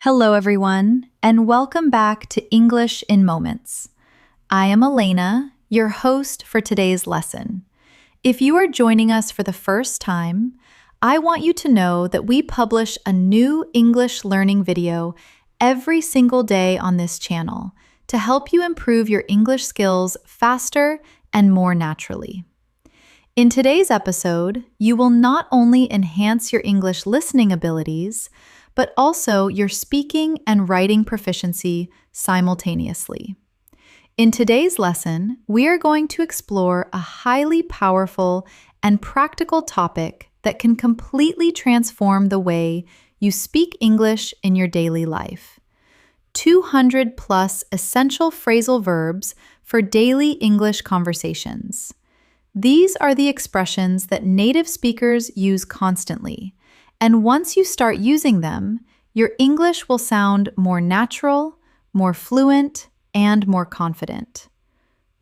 Hello, everyone, and welcome back to English in Moments. I am Elena, your host for today's lesson. If you are joining us for the first time, I want you to know that we publish a new English learning video every single day on this channel to help you improve your English skills faster and more naturally. In today's episode, you will not only enhance your English listening abilities, but also your speaking and writing proficiency simultaneously. In today's lesson, we are going to explore a highly powerful and practical topic that can completely transform the way you speak English in your daily life. 200 plus essential phrasal verbs for daily English conversations. These are the expressions that native speakers use constantly. And once you start using them, your English will sound more natural, more fluent, and more confident.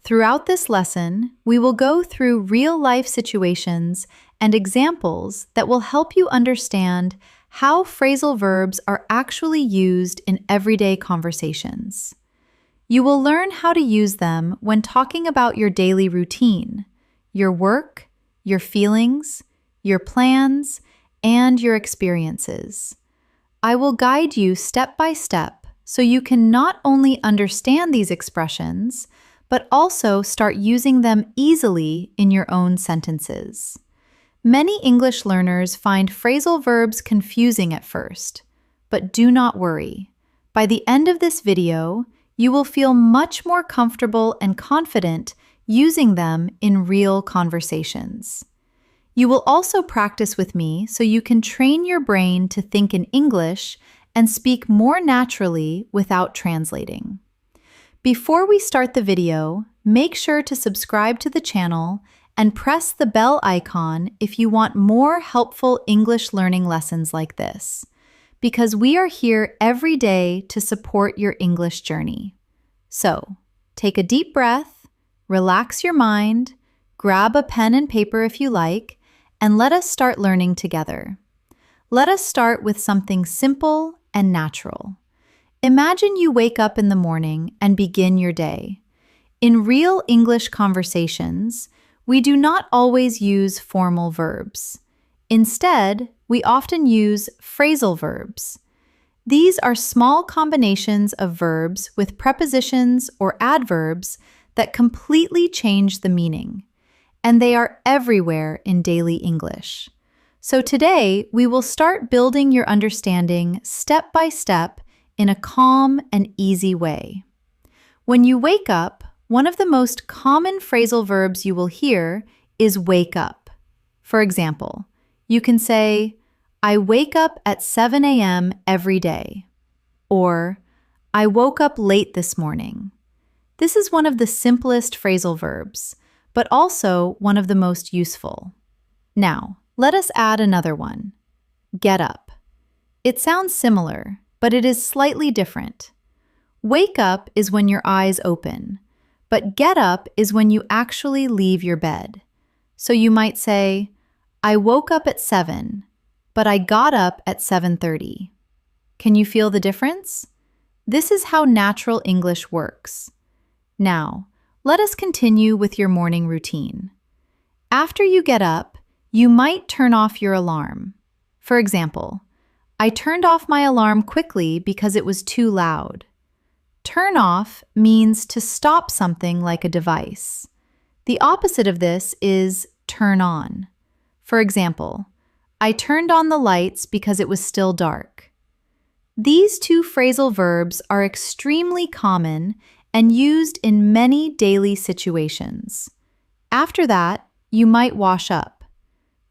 Throughout this lesson, we will go through real-life situations and examples that will help you understand how phrasal verbs are actually used in everyday conversations. You will learn how to use them when talking about your daily routine, your work, your feelings, your plans, and your experiences. I will guide you step by step so you can not only understand these expressions, but also start using them easily in your own sentences. Many English learners find phrasal verbs confusing at first, but do not worry. By the end of this video, you will feel much more comfortable and confident using them in real conversations. You will also practice with me so you can train your brain to think in English and speak more naturally without translating. Before we start the video, make sure to subscribe to the channel and press the bell icon if you want more helpful English learning lessons like this, because we are here every day to support your English journey. So, take a deep breath, relax your mind, grab a pen and paper if you like, and let us start learning together. Let us start with something simple and natural. Imagine you wake up in the morning and begin your day. In real English conversations, we do not always use formal verbs. Instead, we often use phrasal verbs. These are small combinations of verbs with prepositions or adverbs that completely change the meaning. And they are everywhere in daily English. So today, we will start building your understanding step by step in a calm and easy way. When you wake up, one of the most common phrasal verbs you will hear is wake up. For example, you can say, I wake up at 7 a.m. every day, or I woke up late this morning. This is one of the simplest phrasal verbs, but also one of the most useful. Now, let us add another one. Get up. It sounds similar, but it is slightly different. Wake up is when your eyes open, but get up is when you actually leave your bed. So you might say, I woke up at 7, but I got up at 7:30. Can you feel the difference? This is how natural English works. Now, let us continue with your morning routine. After you get up, you might turn off your alarm. For example, I turned off my alarm quickly because it was too loud. Turn off means to stop something like a device. The opposite of this is turn on. For example, I turned on the lights because it was still dark. These two phrasal verbs are extremely common and used in many daily situations. After that, you might wash up.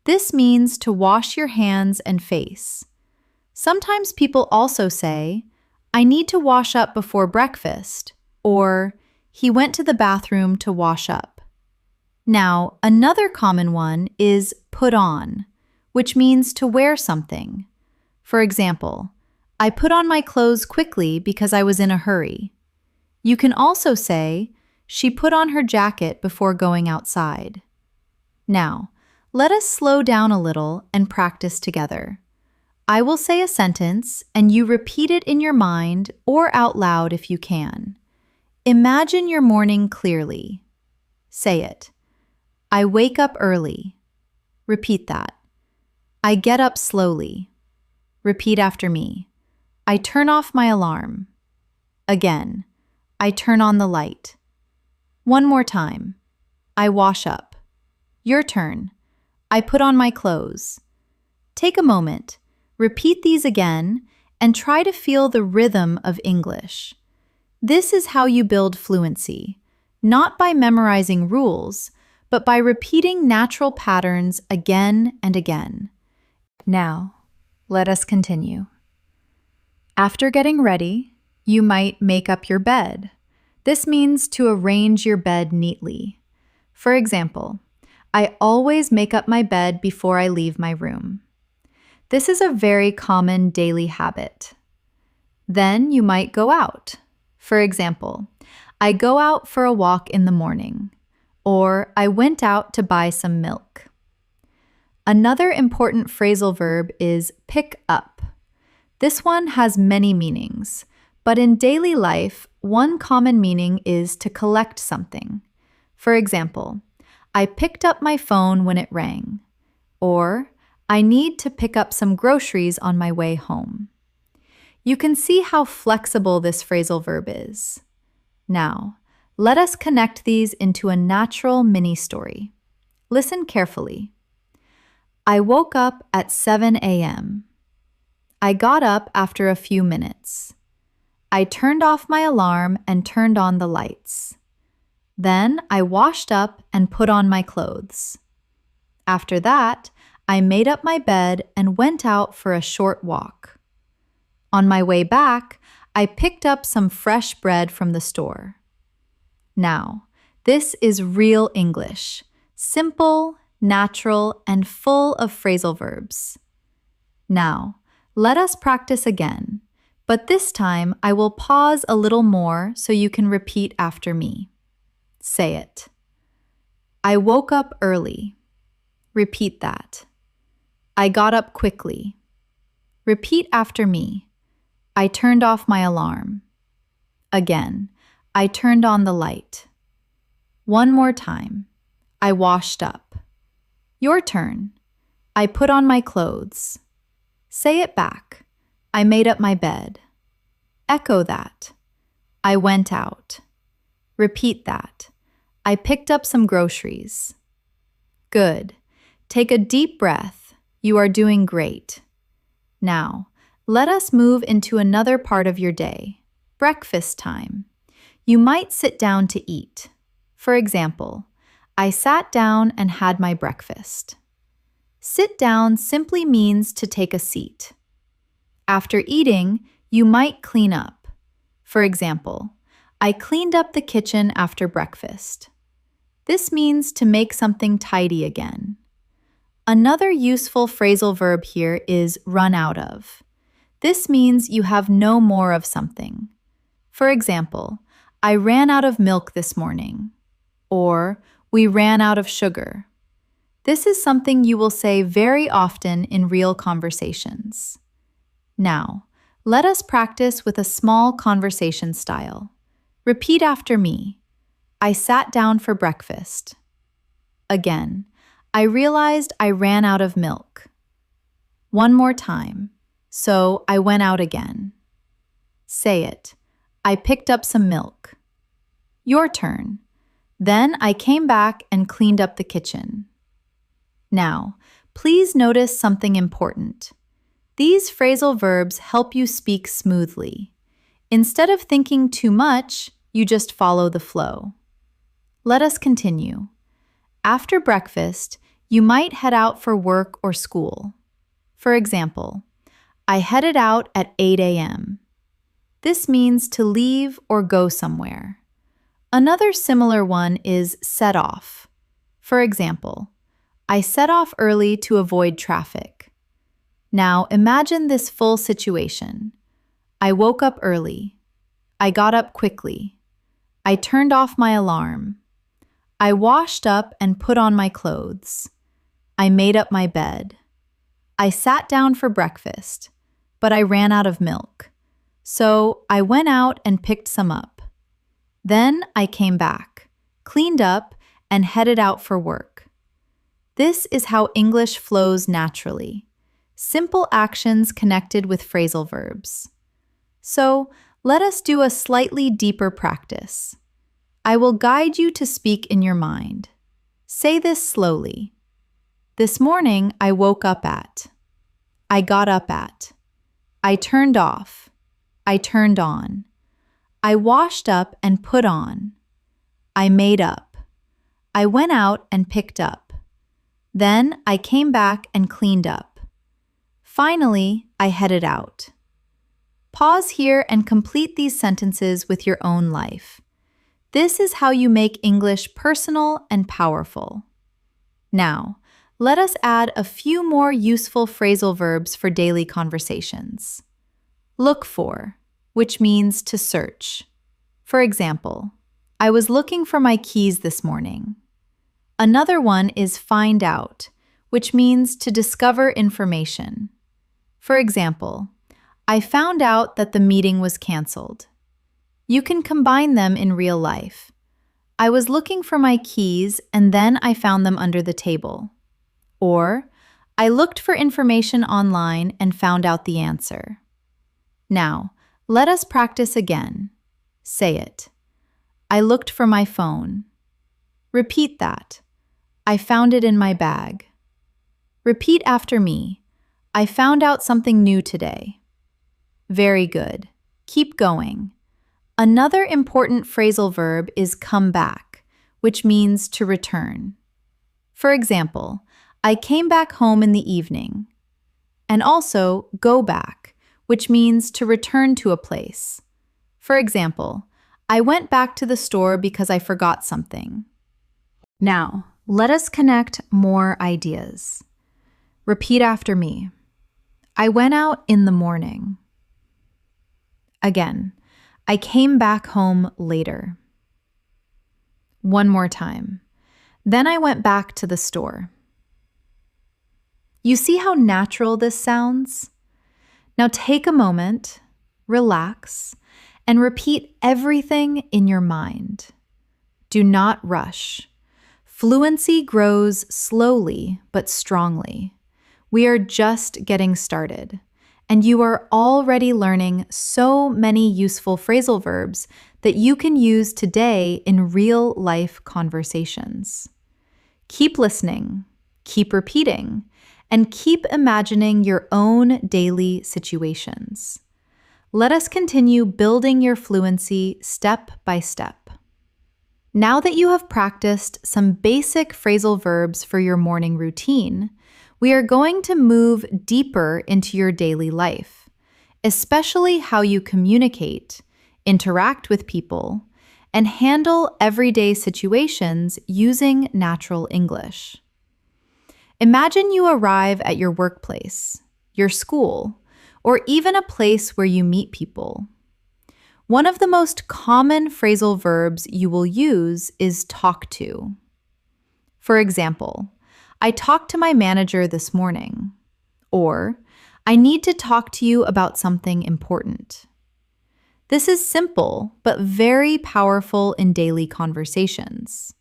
This means to wash your hands and face. Sometimes people also say, I need to wash up before breakfast, or he went to the bathroom to wash up. Now, another common one is put on, which means to wear something. For example, I put on my clothes quickly because I was in a hurry. You can also say, she put on her jacket before going outside. Now, let us slow down a little and practice together. I will say a sentence and you repeat it in your mind or out loud if you can. Imagine your morning clearly. Say it. I wake up early. Repeat that. I get up slowly. Repeat after me. I turn off my alarm. Again. I turn on the light. One more time. I wash up. Your turn. I put on my clothes. Take a moment. Repeat these again and try to feel the rhythm of English. This is how you build fluency, not by memorizing rules, but by repeating natural patterns again and again. Now, let us continue. After getting ready, you might make up your bed. This means to arrange your bed neatly. For example, I always make up my bed before I leave my room. This is a very common daily habit. Then you might go out. For example, I go out for a walk in the morning, or I went out to buy some milk. Another important phrasal verb is pick up. This one has many meanings, but in daily life, one common meaning is to collect something. For example, I picked up my phone when it rang, or I need to pick up some groceries on my way home. You can see how flexible this phrasal verb is. Now, let us connect these into a natural mini story. Listen carefully. I woke up at 7 a.m. I got up after a few minutes. I turned off my alarm and turned on the lights. Then I washed up and put on my clothes. After that, I made up my bed and went out for a short walk. On my way back, I picked up some fresh bread from the store. Now, this is real English, simple, natural, and full of phrasal verbs. Now, let us practice again, but this time I will pause a little more so you can repeat after me. Say it. I woke up early. Repeat that. I got up quickly. Repeat after me. I turned off my alarm. Again, I turned on the light. One more time. I washed up. Your turn. I put on my clothes. Say it back. I made up my bed. Echo that. I went out. Repeat that. I picked up some groceries. Good. Take a deep breath. You are doing great. Now, let us move into another part of your day, breakfast time. You might sit down to eat. For example, I sat down and had my breakfast. Sit down simply means to take a seat. After eating, you might clean up. For example, I cleaned up the kitchen after breakfast. This means to make something tidy again. Another useful phrasal verb here is run out of. This means you have no more of something. For example, I ran out of milk this morning, or we ran out of sugar. This is something you will say very often in real conversations. Now, let us practice with a small conversation style. Repeat after me. I sat down for breakfast. Again, I realized I ran out of milk. One more time. So I went out again. Say it. I picked up some milk. Your turn. Then I came back and cleaned up the kitchen. Now, please notice something important. These phrasal verbs help you speak smoothly. Instead of thinking too much, you just follow the flow. Let us continue. After breakfast, you might head out for work or school. For example, I headed out at 8 a.m. This means to leave or go somewhere. Another similar one is set off. For example, I set off early to avoid traffic. Now imagine this full situation. I woke up early. I got up quickly. I turned off my alarm. I washed up and put on my clothes. I made up my bed. I sat down for breakfast, but I ran out of milk. So I went out and picked some up. Then I came back, cleaned up, and headed out for work. This is how English flows naturally. Simple actions connected with phrasal verbs. So let us do a slightly deeper practice. I will guide you to speak in your mind. Say this slowly. This morning I woke up at. I got up at. I turned off. I turned on. I washed up and put on. I made up. I went out and picked up. Then I came back and cleaned up. Finally, I headed out. Pause here and complete these sentences with your own life. This is how you make English personal and powerful. Now, let us add a few more useful phrasal verbs for daily conversations. Look for, which means to search. For example, I was looking for my keys this morning. Another one is find out, which means to discover information. For example, I found out that the meeting was canceled. You can combine them in real life. I was looking for my keys and then I found them under the table. Or, I looked for information online and found out the answer. Now, let us practice again. Say it. I looked for my phone. Repeat that. I found it in my bag. Repeat after me. I found out something new today. Very good. Keep going. Another important phrasal verb is come back, which means to return. For example, I came back home in the evening. And also go back, which means to return to a place. For example, I went back to the store because I forgot something. Now, let us connect more ideas. Repeat after me. I went out in the morning. Again, I came back home later. One more time. Then I went back to the store. You see how natural this sounds? Now take a moment, relax, and repeat everything in your mind. Do not rush. Fluency grows slowly but strongly. We are just getting started, and you are already learning so many useful phrasal verbs that you can use today in real-life conversations. Keep listening, keep repeating, and keep imagining your own daily situations. Let us continue building your fluency step by step. Now that you have practiced some basic phrasal verbs for your morning routine, we are going to move deeper into your daily life, especially how you communicate, interact with people, and handle everyday situations using natural English. Imagine you arrive at your workplace, your school, or even a place where you meet people. One of the most common phrasal verbs you will use is talk to. For example, I talked to my manager this morning. Or, I need to talk to you about something important. This is simple, but very powerful in daily conversations.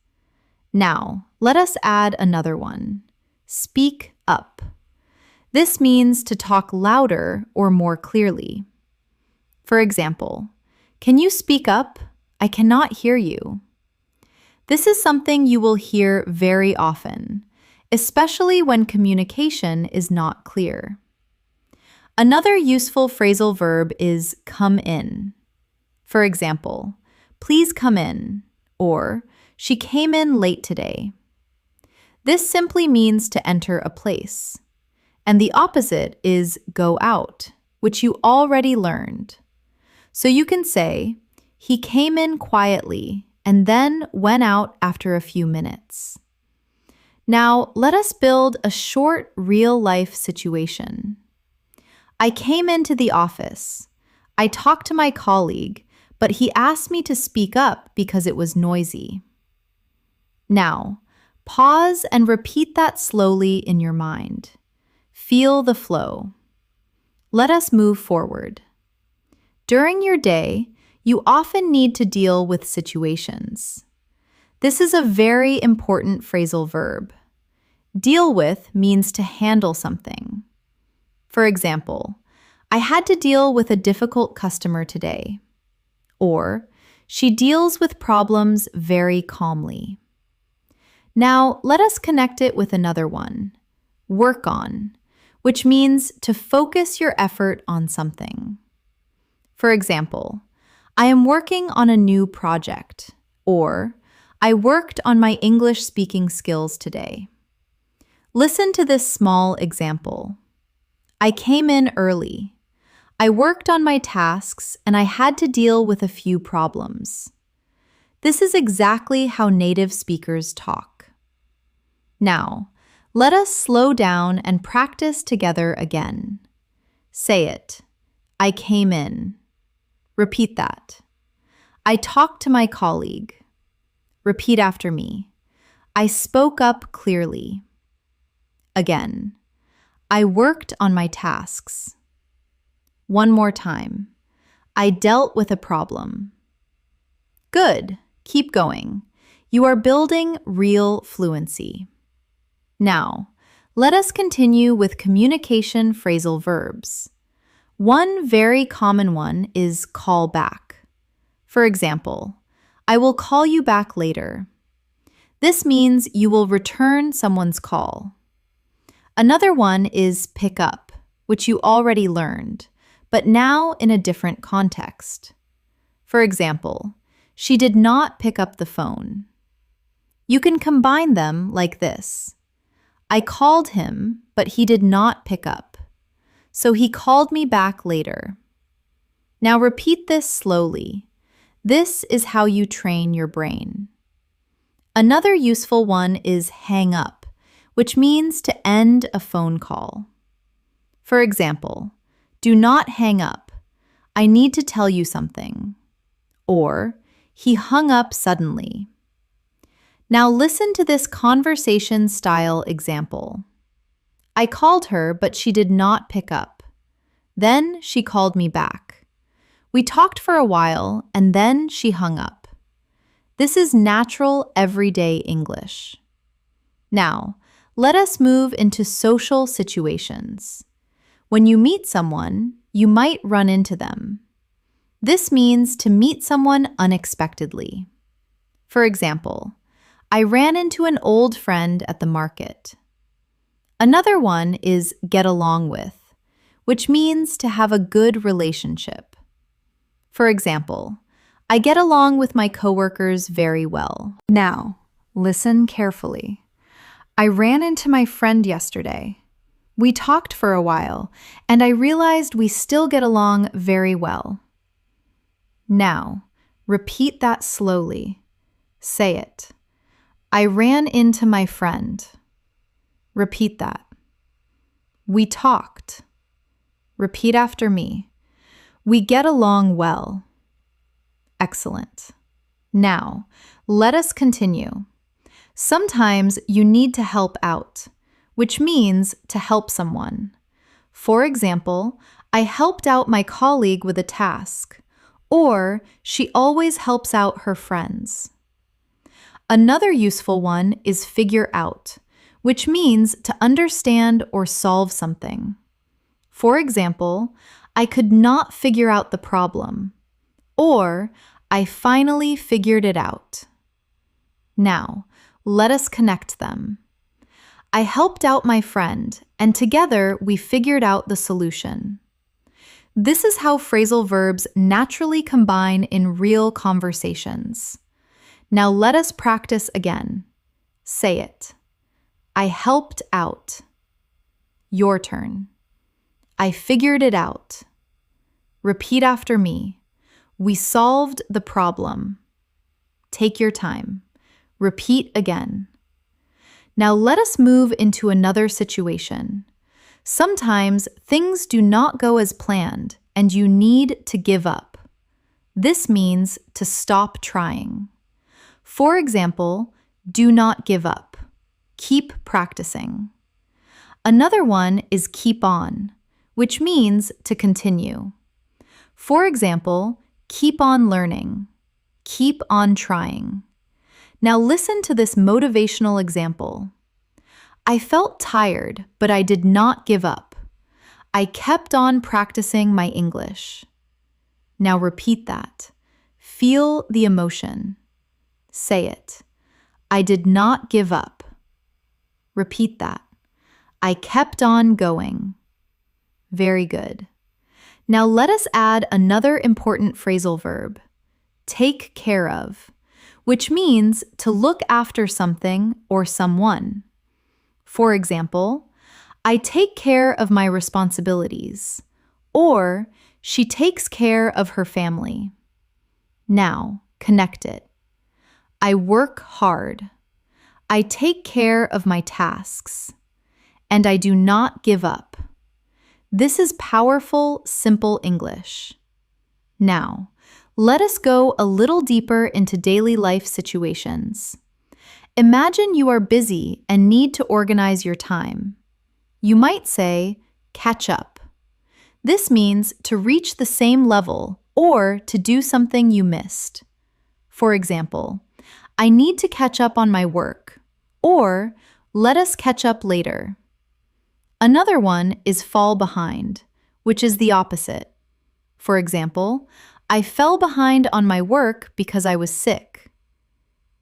Now, let us add another one. Speak up. This means to talk louder or more clearly. For example, can you speak up? I cannot hear you. This is something you will hear very often, especially when communication is not clear. Another useful phrasal verb is come in. For example, please come in, or she came in late today. This simply means to enter a place. And the opposite is go out, which you already learned. So you can say, he came in quietly and then went out after a few minutes. Now, let us build a short, real-life situation. I came into the office. I talked to my colleague, but he asked me to speak up because it was noisy. Now, pause and repeat that slowly in your mind. Feel the flow. Let us move forward. During your day, you often need to deal with situations. This is a very important phrasal verb. Deal with means to handle something. For example, I had to deal with a difficult customer today. Or, she deals with problems very calmly. Now, let us connect it with another one. Work on, which means to focus your effort on something. For example, I am working on a new project, or I worked on my English speaking skills today. Listen to this small example. I came in early. I worked on my tasks and I had to deal with a few problems. This is exactly how native speakers talk. Now, let us slow down and practice together again. Say it. I came in. Repeat that. I talked to my colleague. Repeat after me. I spoke up clearly. Again. I worked on my tasks. One more time. I dealt with a problem. Good. Keep going. You are building real fluency. Now, let us continue with communication phrasal verbs. One very common one is call back. For example, I will call you back later. This means you will return someone's call. Another one is pick up, which you already learned, but now in a different context. For example, she did not pick up the phone. You can combine them like this. I called him, but he did not pick up. So he called me back later. Now repeat this slowly. This is how you train your brain. Another useful one is hang up, which means to end a phone call. For example, do not hang up. I need to tell you something. Or, he hung up suddenly. Now listen to this conversation style example. I called her, but she did not pick up. Then she called me back. We talked for a while, and then she hung up. This is natural, everyday English. Now, let us move into social situations. When you meet someone, you might run into them. This means to meet someone unexpectedly. For example, I ran into an old friend at the market. Another one is get along with, which means to have a good relationship. For example, I get along with my coworkers very well. Now, listen carefully. I ran into my friend yesterday. We talked for a while, and I realized we still get along very well. Now, repeat that slowly. Say it. I ran into my friend. Repeat that. We talked. Repeat after me. We get along well. Excellent. Now, let us continue. Sometimes you need to help out, which means to help someone. For example, I helped out my colleague with a task, or she always helps out her friends. Another useful one is figure out, which means to understand or solve something. For example, I could not figure out the problem, or I finally figured it out. Now, let us connect them. I helped out my friend, and together we figured out the solution. This is how phrasal verbs naturally combine in real conversations. Now let us practice again. Say it. I helped out. Your turn. I figured it out. Repeat after me. We solved the problem. Take your time. Repeat again. Now let us move into another situation. Sometimes things do not go as planned and you need to give up. This means to stop trying. For example, do not give up. Keep practicing. Another one is keep on, which means to continue. For example, keep on learning, keep on trying. Now listen to this motivational example. I felt tired, but I did not give up. I kept on practicing my English. Now repeat that. Feel the emotion. Say it. I did not give up. Repeat that. I kept on going. Very good. Now let us add another important phrasal verb, take care of, which means to look after something or someone. For example, I take care of my responsibilities, or she takes care of her family. Now, connect it. I work hard. I take care of my tasks. And I do not give up. This is powerful, simple English. Now, let us go a little deeper into daily life situations. Imagine you are busy and need to organize your time. You might say, catch up. This means to reach the same level or to do something you missed. For example, I need to catch up on my work, or let us catch up later. Another one is fall behind, which is the opposite. For example, I fell behind on my work because I was sick.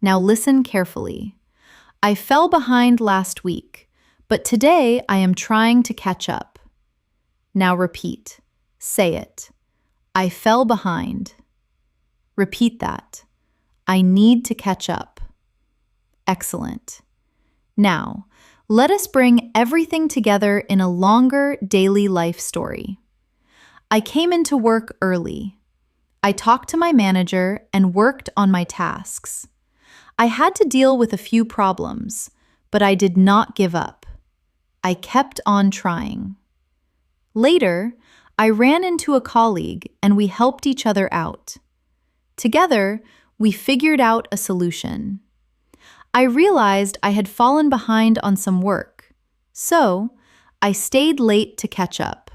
Now listen carefully. I fell behind last week, but today I am trying to catch up. Now repeat. Say it. I fell behind. Repeat that. I need to catch up. Excellent. Now, let us bring everything together in a longer daily life story. I came into work early. I talked to my manager and worked on my tasks. I had to deal with a few problems, but I did not give up. I kept on trying. Later, I ran into a colleague and we helped each other out. Together, we figured out a solution. I realized I had fallen behind on some work, so I stayed late to catch up.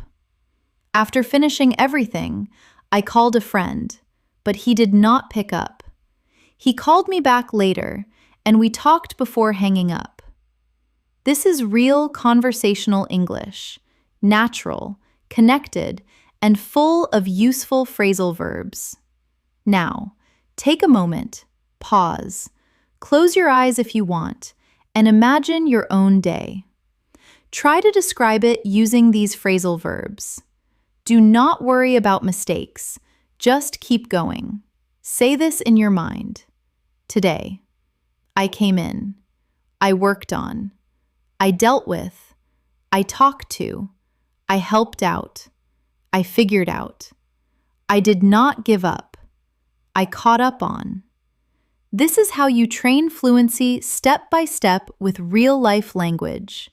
After finishing everything, I called a friend, but he did not pick up. He called me back later, and we talked before hanging up. This is real conversational English, natural, connected, and full of useful phrasal verbs. Now, take a moment, pause, close your eyes if you want, and imagine your own day. Try to describe it using these phrasal verbs. Do not worry about mistakes. Just keep going. Say this in your mind. Today, I came in. I worked on. I dealt with. I talked to. I helped out. I figured out. I did not give up. I caught up on. This is how you train fluency step by step with real-life language.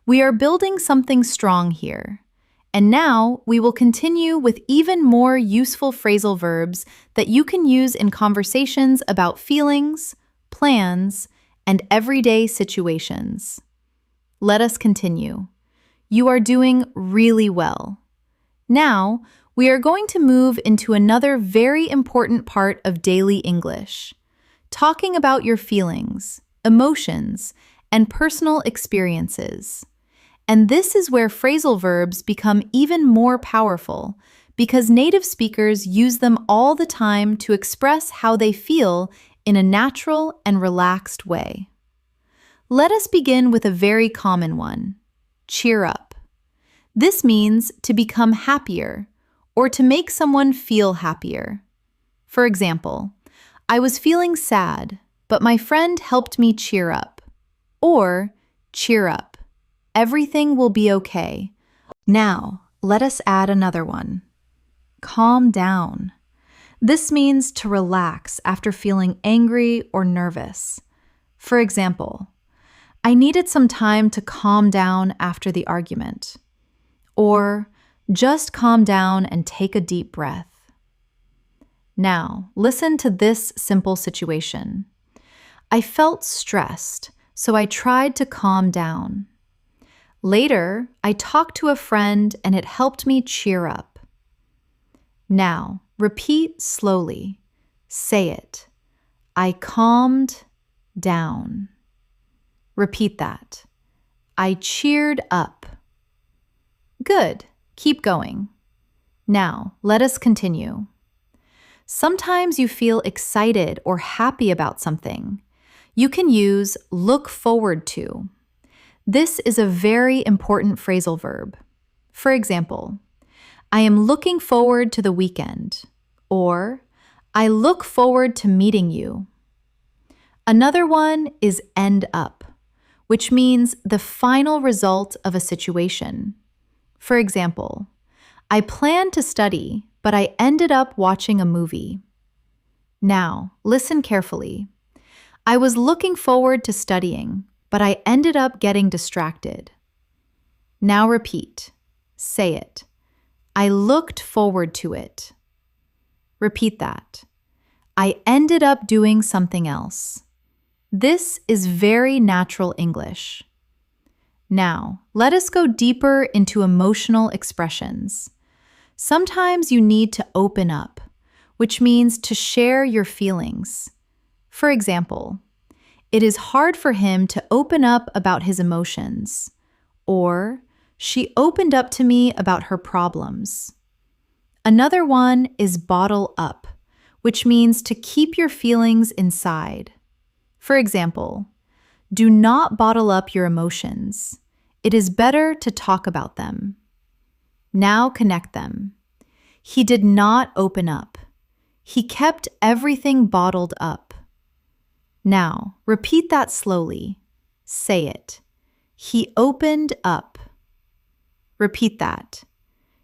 We are building something strong here. And now we will continue with even more useful phrasal verbs that you can use in conversations about feelings, plans, and everyday situations. Let us continue. You are doing really well. Now, we are going to move into another very important part of daily English. Talking about your feelings, emotions, and personal experiences. And this is where phrasal verbs become even more powerful because native speakers use them all the time to express how they feel in a natural and relaxed way. Let us begin with a very common one, cheer up. This means to become happier or to make someone feel happier. For example, I was feeling sad, but my friend helped me cheer up. Or, cheer up. Everything will be okay. Now, let us add another one. Calm down. This means to relax after feeling angry or nervous. For example, I needed some time to calm down after the argument. Or, just calm down and take a deep breath. Now, listen to this simple situation. I felt stressed, so I tried to calm down. Later, I talked to a friend and it helped me cheer up. Now, repeat slowly. Say it. I calmed down. Repeat that. I cheered up. Good. Keep going. Now, let us continue. Sometimes you feel excited or happy about something. You can use look forward to. This is a very important phrasal verb. For example, I am looking forward to the weekend, or I look forward to meeting you. Another one is end up, which means the final result of a situation. For example, I planned to study, but I ended up watching a movie. Now, listen carefully. I was looking forward to studying, but I ended up getting distracted. Now repeat. Say it. I looked forward to it. Repeat that. I ended up doing something else. This is very natural English. Now, let us go deeper into emotional expressions. Sometimes you need to open up, which means to share your feelings. For example, it is hard for him to open up about his emotions, or she opened up to me about her problems. Another one is bottle up, which means to keep your feelings inside. For example, do not bottle up your emotions. It is better to talk about them. Now connect them. He did not open up. He kept everything bottled up. Now, repeat that slowly. Say it. He opened up. Repeat that.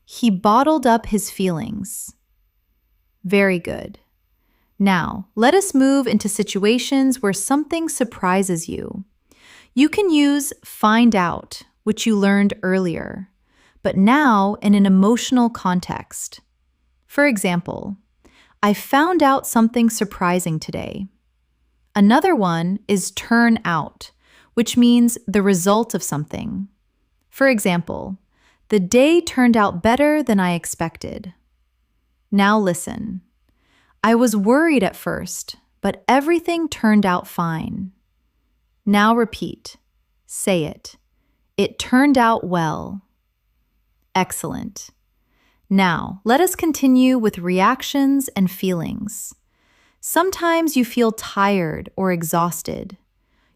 He bottled up his feelings. Very good. Now, let us move into situations where something surprises you. You can use find out, which you learned earlier, but now in an emotional context. For example, I found out something surprising today. Another one is turn out, which means the result of something. For example, the day turned out better than I expected. Now listen. I was worried at first, but everything turned out fine. Now repeat. Say it. It turned out well. Excellent. Now, let us continue with reactions and feelings. Sometimes you feel tired or exhausted.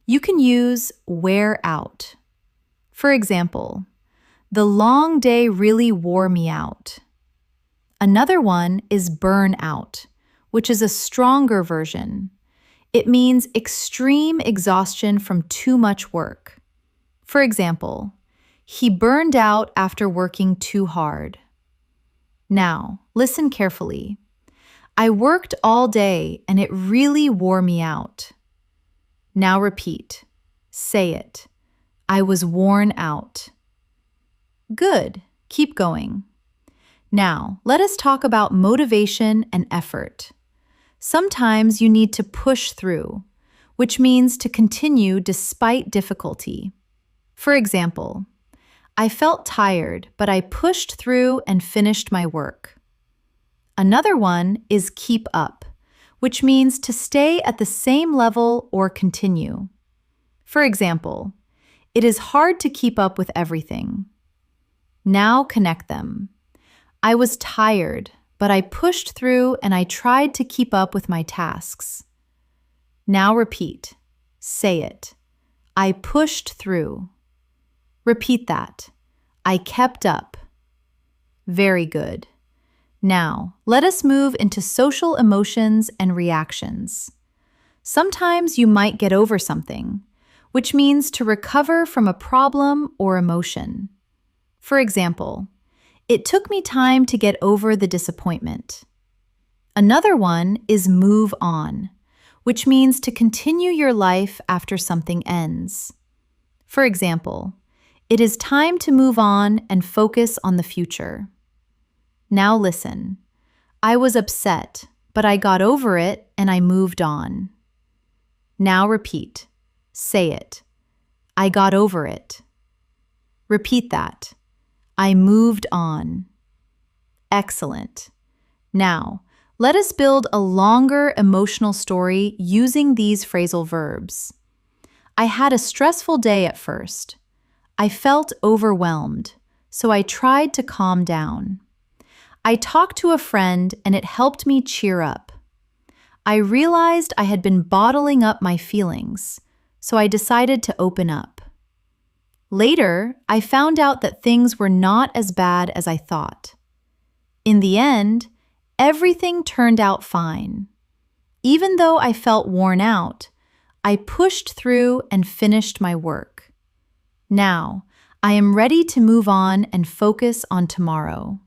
You can use wear out. For example, the long day really wore me out. Another one is burn out, which is a stronger version. It means extreme exhaustion from too much work. For example, he burned out after working too hard. Now, listen carefully. I worked all day and it really wore me out. Now repeat. Say it. I was worn out. Good. Keep going. Now, let us talk about motivation and effort. Sometimes you need to push through, which means to continue despite difficulty. For example, I felt tired, but I pushed through and finished my work. Another one is keep up, which means to stay at the same level or continue. For example, it is hard to keep up with everything. Now connect them. I was tired, but I pushed through and I tried to keep up with my tasks. Now repeat. Say it. I pushed through. Repeat that. I kept up. Very good. Now, let us move into social emotions and reactions. Sometimes you might get over something, which means to recover from a problem or emotion. For example, it took me time to get over the disappointment. Another one is move on, which means to continue your life after something ends. For example, it is time to move on and focus on the future. Now listen. I was upset, but I got over it and I moved on. Now repeat. Say it. I got over it. Repeat that. I moved on. Excellent. Now, let us build a longer emotional story using these phrasal verbs. I had a stressful day at first. I felt overwhelmed, so I tried to calm down. I talked to a friend and it helped me cheer up. I realized I had been bottling up my feelings, so I decided to open up. Later, I found out that things were not as bad as I thought. In the end, everything turned out fine. Even though I felt worn out, I pushed through and finished my work. Now, I am ready to move on and focus on tomorrow.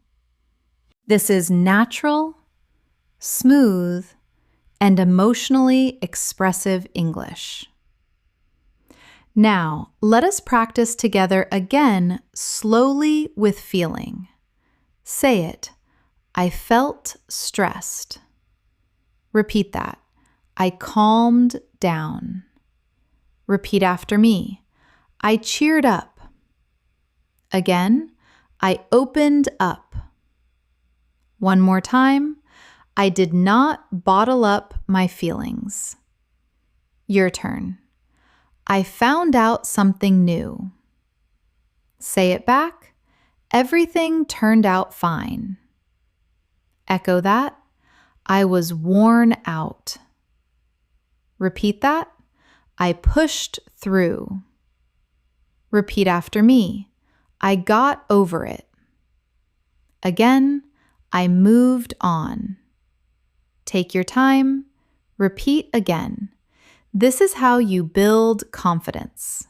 This is natural, smooth, and emotionally expressive English. Now, let us practice together again, slowly with feeling. Say it. I felt stressed. Repeat that. I calmed down. Repeat after me. I cheered up. Again, I opened up. One more time. I did not bottle up my feelings. Your turn. I found out something new. Say it back. Everything turned out fine. Echo that. I was worn out. Repeat that. I pushed through. Repeat after me. I got over it. Again, I moved on. Take your time. Repeat again. This is how you build confidence.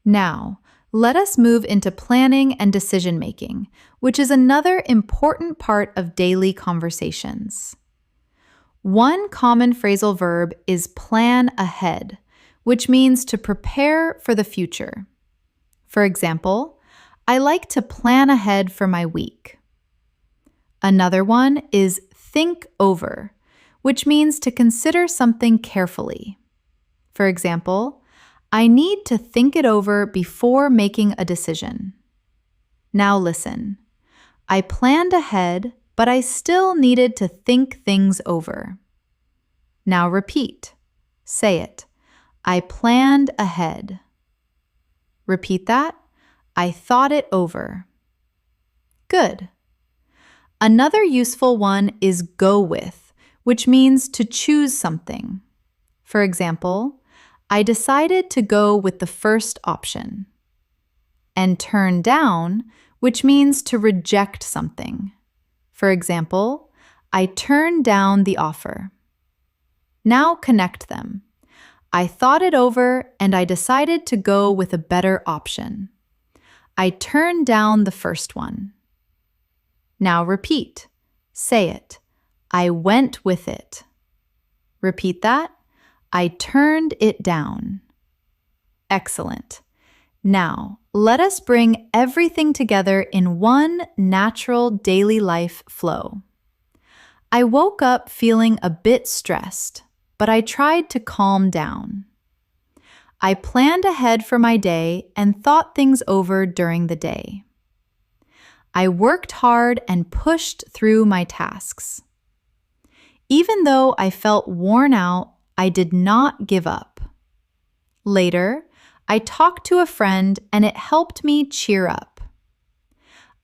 Now, let us move into planning and decision-making, which is another important part of daily conversations. One common phrasal verb is plan ahead, which means to prepare for the future. For example, I like to plan ahead for my week. Another one is think over, which means to consider something carefully. For example, I need to think it over before making a decision. Now listen. I planned ahead, but I still needed to think things over. Now repeat. Say it. I planned ahead. Repeat that. I thought it over. Good. Another useful one is go with, which means to choose something. For example, I decided to go with the first option. And turn down, which means to reject something. For example, I turned down the offer. Now connect them. I thought it over and I decided to go with a better option. I turned down the first one. Now repeat. Say it. I went with it. Repeat that. I turned it down. Excellent. Now, let us bring everything together in one natural daily life flow. I woke up feeling a bit stressed, but I tried to calm down. I planned ahead for my day and thought things over during the day. I worked hard and pushed through my tasks. Even though I felt worn out, I did not give up. Later, I talked to a friend and it helped me cheer up.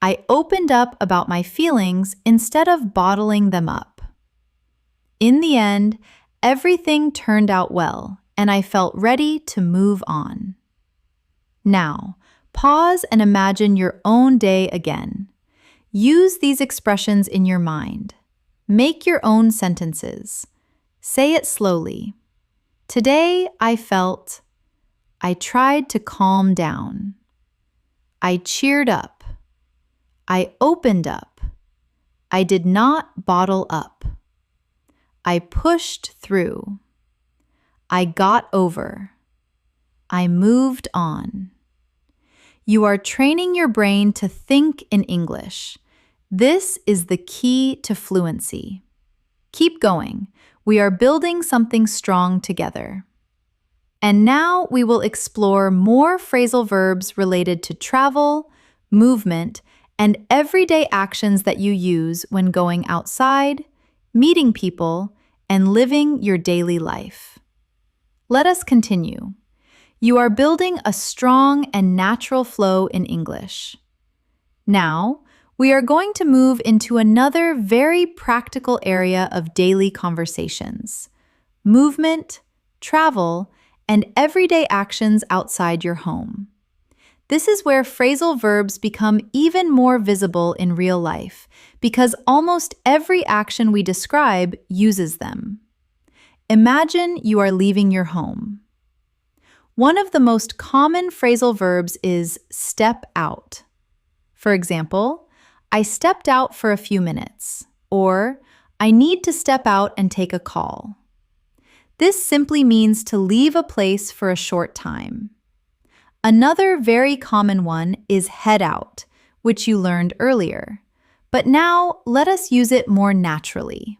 I opened up about my feelings instead of bottling them up. In the end, everything turned out well and I felt ready to move on. Now, pause and imagine your own day again. Use these expressions in your mind. Make your own sentences. Say it slowly. Today I felt. I tried to calm down. I cheered up. I opened up. I did not bottle up. I pushed through. I got over. I moved on. You are training your brain to think in English. This is the key to fluency. Keep going. We are building something strong together. And now we will explore more phrasal verbs related to travel, movement, and everyday actions that you use when going outside, meeting people, and living your daily life. Let us continue. You are building a strong and natural flow in English. Now, we are going to move into another very practical area of daily conversations: movement, travel, and everyday actions outside your home. This is where phrasal verbs become even more visible in real life because almost every action we describe uses them. Imagine you are leaving your home. One of the most common phrasal verbs is step out. For example, I stepped out for a few minutes, or I need to step out and take a call. This simply means to leave a place for a short time. Another very common one is head out, which you learned earlier. But now let us use it more naturally.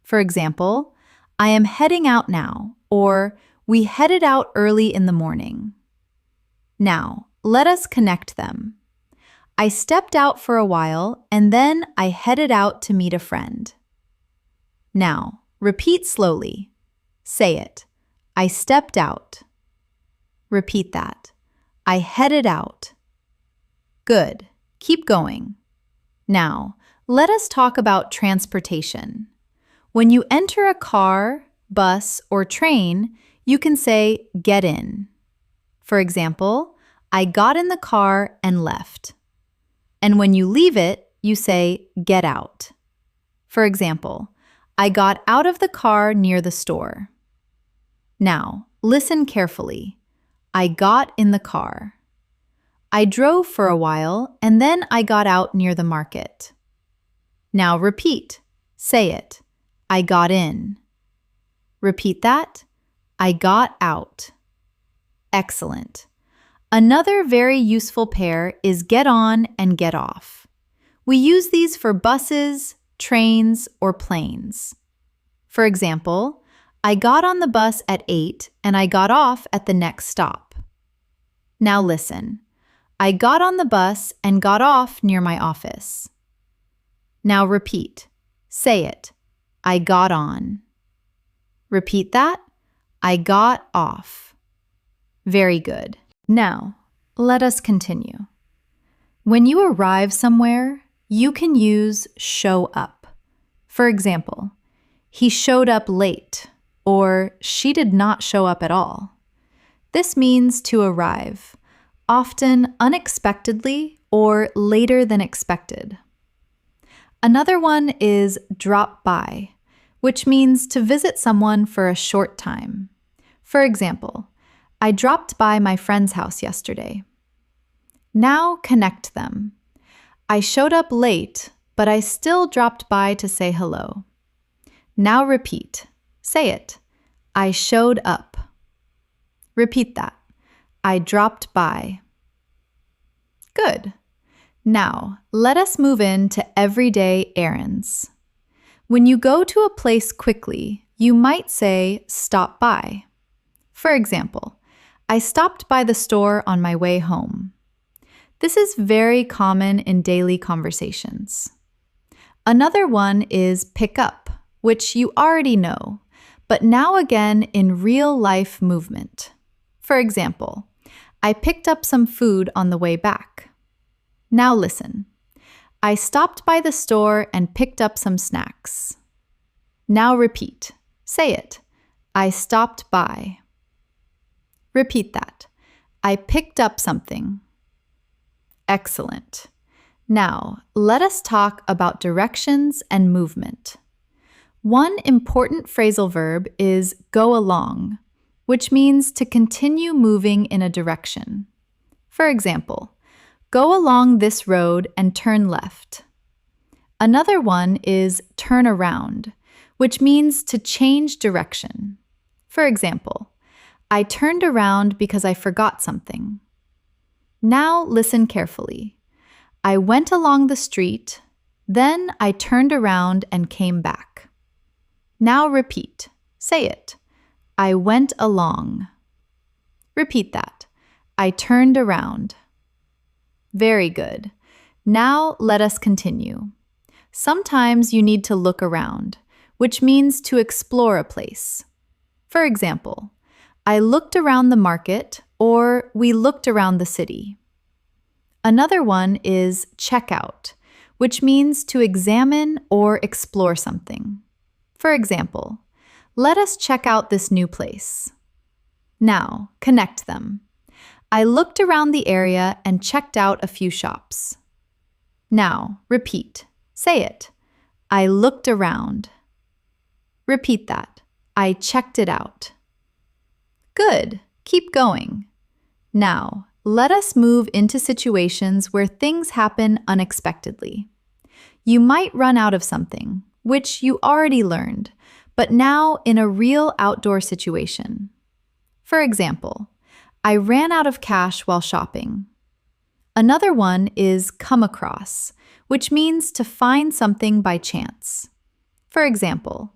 For example, I am heading out now, or we headed out early in the morning. Now, let us connect them. I stepped out for a while, and then I headed out to meet a friend. Now, repeat slowly. Say it. I stepped out. Repeat that. I headed out. Good. Keep going. Now, let us talk about transportation. When you enter a car, bus, or train, you can say, get in. For example, I got in the car and left. And when you leave it, you say, get out. For example, I got out of the car near the store. Now, listen carefully. I got in the car. I drove for a while, and then I got out near the market. Now repeat. Say it. I got in. Repeat that. I got out. Excellent. Another very useful pair is get on and get off. We use these for buses, trains, or planes. For example, I got on the bus at 8 and I got off at the next stop. Now listen. I got on the bus and got off near my office. Now repeat. Say it. I got on. Repeat that. I got off. Very good. Now, let us continue. When you arrive somewhere, you can use show up. For example, he showed up late, or she did not show up at all. This means to arrive, often unexpectedly or later than expected. Another one is drop by, which means to visit someone for a short time. For example, I dropped by my friend's house yesterday. Now connect them. I showed up late, but I still dropped by to say hello. Now repeat. Say it. I showed up. Repeat that. I dropped by. Good. Now, let us move into everyday errands. When you go to a place quickly, you might say stop by. For example, I stopped by the store on my way home. This is very common in daily conversations. Another one is pick up, which you already know, but now again in real-life movement. For example, I picked up some food on the way back. Now listen. I stopped by the store and picked up some snacks. Now repeat. Say it. I stopped by. Repeat that. I picked up something. Excellent. Now, let us talk about directions and movement. One important phrasal verb is go along, which means to continue moving in a direction. For example, go along this road and turn left. Another one is turn around, which means to change direction. For example, I turned around because I forgot something. Now listen carefully. I went along the street, then I turned around and came back. Now repeat. Say it. I went along. Repeat that. I turned around. Very good. Now let us continue. Sometimes you need to look around, which means to explore a place. For example, I looked around the market, or we looked around the city. Another one is check out, which means to examine or explore something. For example, let us check out this new place. Now, connect them. I looked around the area and checked out a few shops. Now, repeat. Say it. I looked around. Repeat that. I checked it out. Good. Keep going. Now, let us move into situations where things happen unexpectedly. You might run out of something, which you already learned, but now in a real outdoor situation. For example, I ran out of cash while shopping. Another one is come across, which means to find something by chance. For example,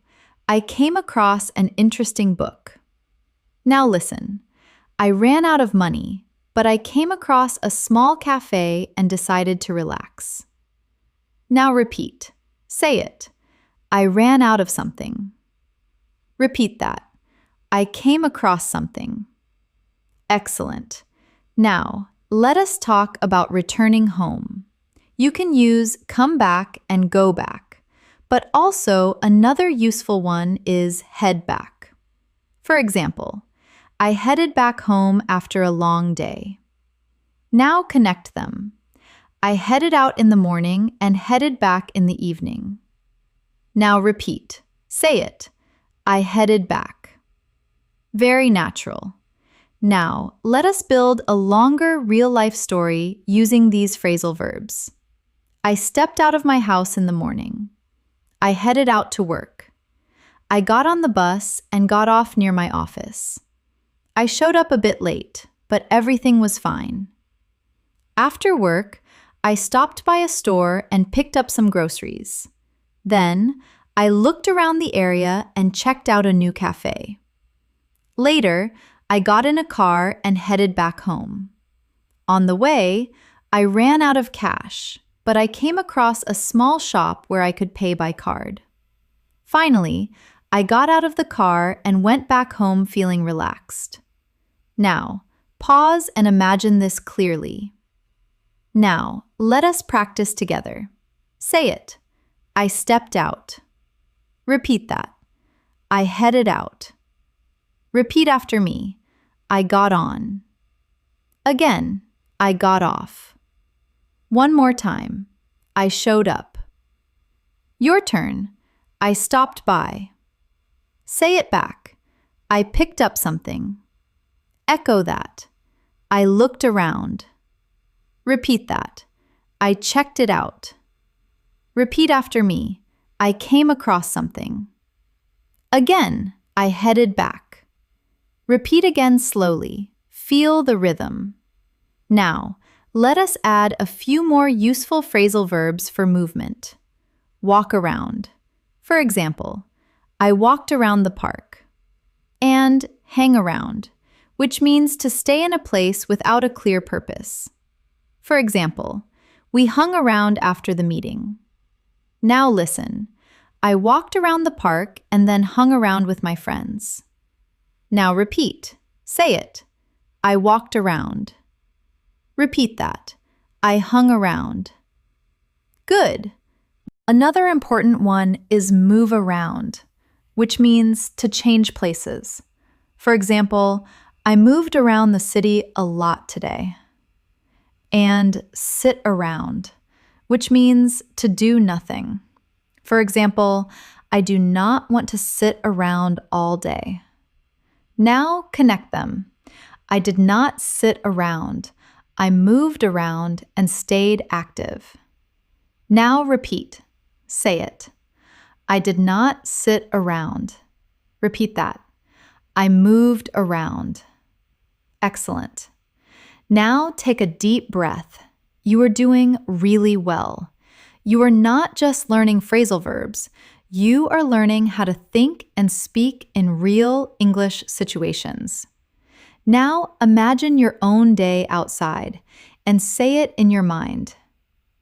I came across an interesting book. Now listen, I ran out of money, but I came across a small cafe and decided to relax. Now repeat. Say it. I ran out of something. Repeat that. I came across something. Excellent. Now, let us talk about returning home. You can use come back and go back, but also another useful one is head back. For example, I headed back home after a long day. Now connect them. I headed out in the morning and headed back in the evening. Now repeat. Say it. I headed back. Very natural. Now, let us build a longer real-life story using these phrasal verbs. I stepped out of my house in the morning. I headed out to work. I got on the bus and got off near my office. I showed up a bit late, but everything was fine. After work, I stopped by a store and picked up some groceries. Then, I looked around the area and checked out a new cafe. Later, I got in a car and headed back home. On the way, I ran out of cash, but I came across a small shop where I could pay by card. Finally, I got out of the car and went back home feeling relaxed. Now, pause and imagine this clearly. Now, let us practice together. Say it. I stepped out. Repeat that. I headed out. Repeat after me. I got on. Again, I got off. One more time. I showed up. Your turn. I stopped by. Say it back. I picked up something. Echo that. I looked around. Repeat that. I checked it out. Repeat after me. I came across something. Again, I headed back. Repeat again slowly. Feel the rhythm. Now, let us add a few more useful phrasal verbs for movement. Walk around. For example, I walked around the park. And hang around, which means to stay in a place without a clear purpose. For example, we hung around after the meeting. Now listen. I walked around the park and then hung around with my friends. Now repeat. Say it. I walked around. Repeat that. I hung around. Good. Another important one is move around, which means to change places. For example, I moved around the city a lot today. And sit around, which means to do nothing. For example, I do not want to sit around all day. Now connect them. I did not sit around. I moved around and stayed active. Now repeat. Say it. I did not sit around. Repeat that. I moved around. Excellent. Now take a deep breath. You are doing really well. You are not just learning phrasal verbs. You are learning how to think and speak in real English situations. Now imagine your own day outside and say it in your mind.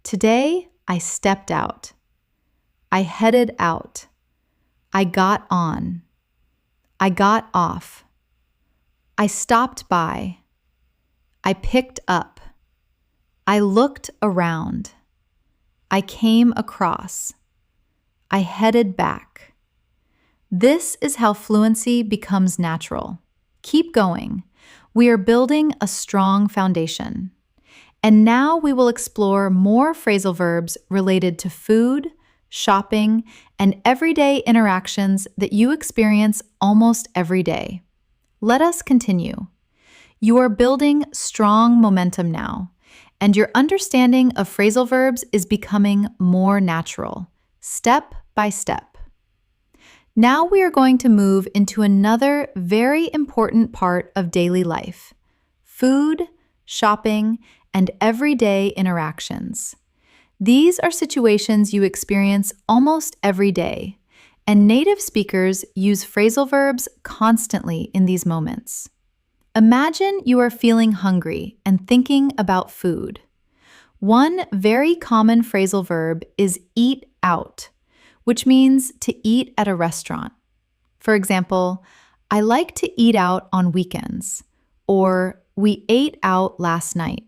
Today, I stepped out. I headed out. I got on. I got off. I stopped by. I picked up. I looked around. I came across. I headed back. This is how fluency becomes natural. Keep going. We are building a strong foundation. And now we will explore more phrasal verbs related to food, shopping, and everyday interactions that you experience almost every day. Let us continue. You are building strong momentum now, and your understanding of phrasal verbs is becoming more natural, step by step. Now we are going to move into another very important part of daily life: food, shopping, and everyday interactions. These are situations you experience almost every day, and native speakers use phrasal verbs constantly in these moments. Imagine you are feeling hungry and thinking about food. One very common phrasal verb is eat out, which means to eat at a restaurant. For example, I like to eat out on weekends, or we ate out last night.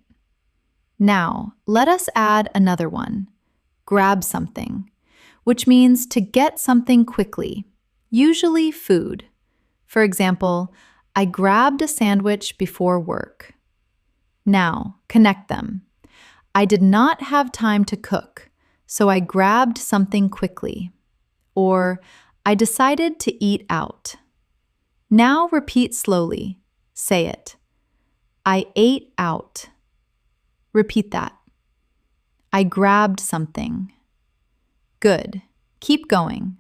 Now, let us add another one, grab something, which means to get something quickly, usually food. For example, I grabbed a sandwich before work. Now, connect them. I did not have time to cook, so I grabbed something quickly. Or, I decided to eat out. Now repeat slowly. Say it. I ate out. Repeat that. I grabbed something. Good. Keep going.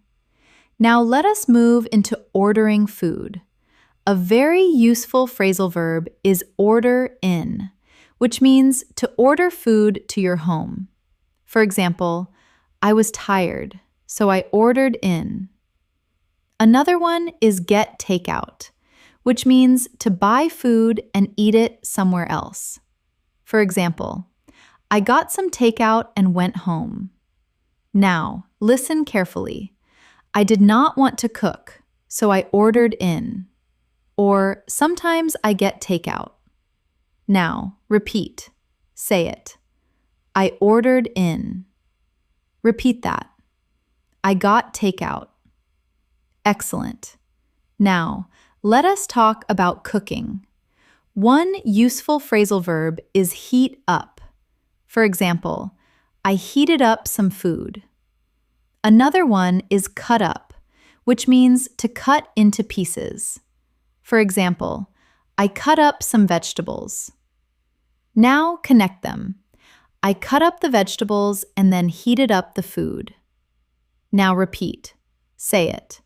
Now let us move into ordering food. A very useful phrasal verb is order in, which means to order food to your home. For example, I was tired, so I ordered in. Another one is get takeout, which means to buy food and eat it somewhere else. For example, I got some takeout and went home. Now, listen carefully. I did not want to cook, so I ordered in. Or sometimes I get takeout. Now, repeat. Say it. I ordered in. Repeat that. I got takeout. Excellent. Now, let us talk about cooking. One useful phrasal verb is heat up. For example, I heated up some food. Another one is cut up, which means to cut into pieces. For example, I cut up some vegetables. Now connect them. I cut up the vegetables and then heated up the food. Now repeat. Say it.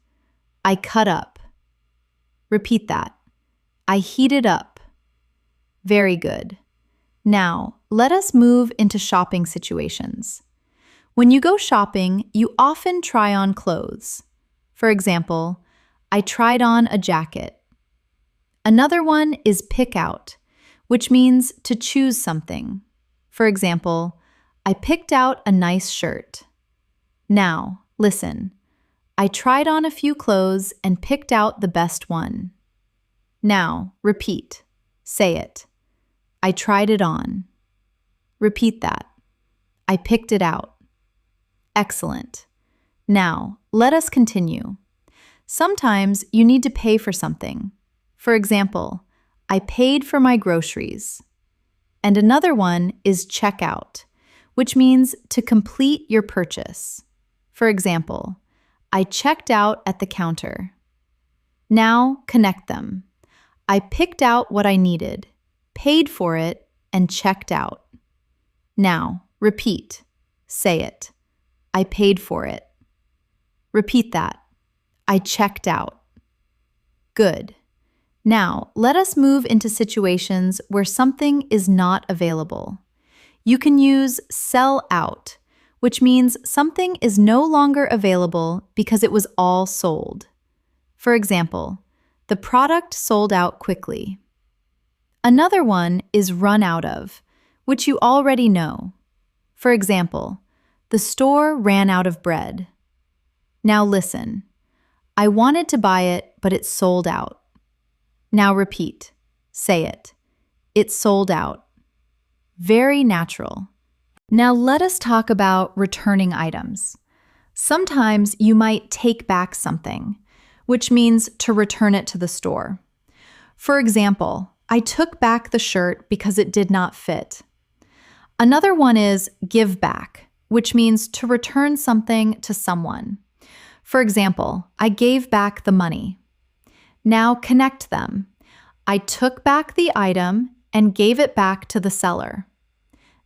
I cut up. Repeat that. I heated up. Very good. Now, let us move into shopping situations. When you go shopping, you often try on clothes. For example, I tried on a jacket. Another one is pick out, which means to choose something. For example, I picked out a nice shirt. Now, listen. I tried on a few clothes and picked out the best one. Now, repeat. Say it. I tried it on. Repeat that. I picked it out. Excellent. Now, let us continue. Sometimes you need to pay for something. For example, I paid for my groceries. And another one is check out, which means to complete your purchase. For example, I checked out at the counter. Now connect them. I picked out what I needed, paid for it, and checked out. Now, repeat. Say it. I paid for it. Repeat that. I checked out. Good. Now, let us move into situations where something is not available. You can use sell out, which means something is no longer available because it was all sold. For example, the product sold out quickly. Another one is run out of, which you already know. For example, the store ran out of bread. Now listen. I wanted to buy it, but it sold out. Now repeat. Say it. It sold out. Very natural. Now let us talk about returning items. Sometimes you might take back something, which means to return it to the store. For example, I took back the shirt because it did not fit. Another one is give back, which means to return something to someone. For example, I gave back the money. Now connect them. I took back the item and gave it back to the seller.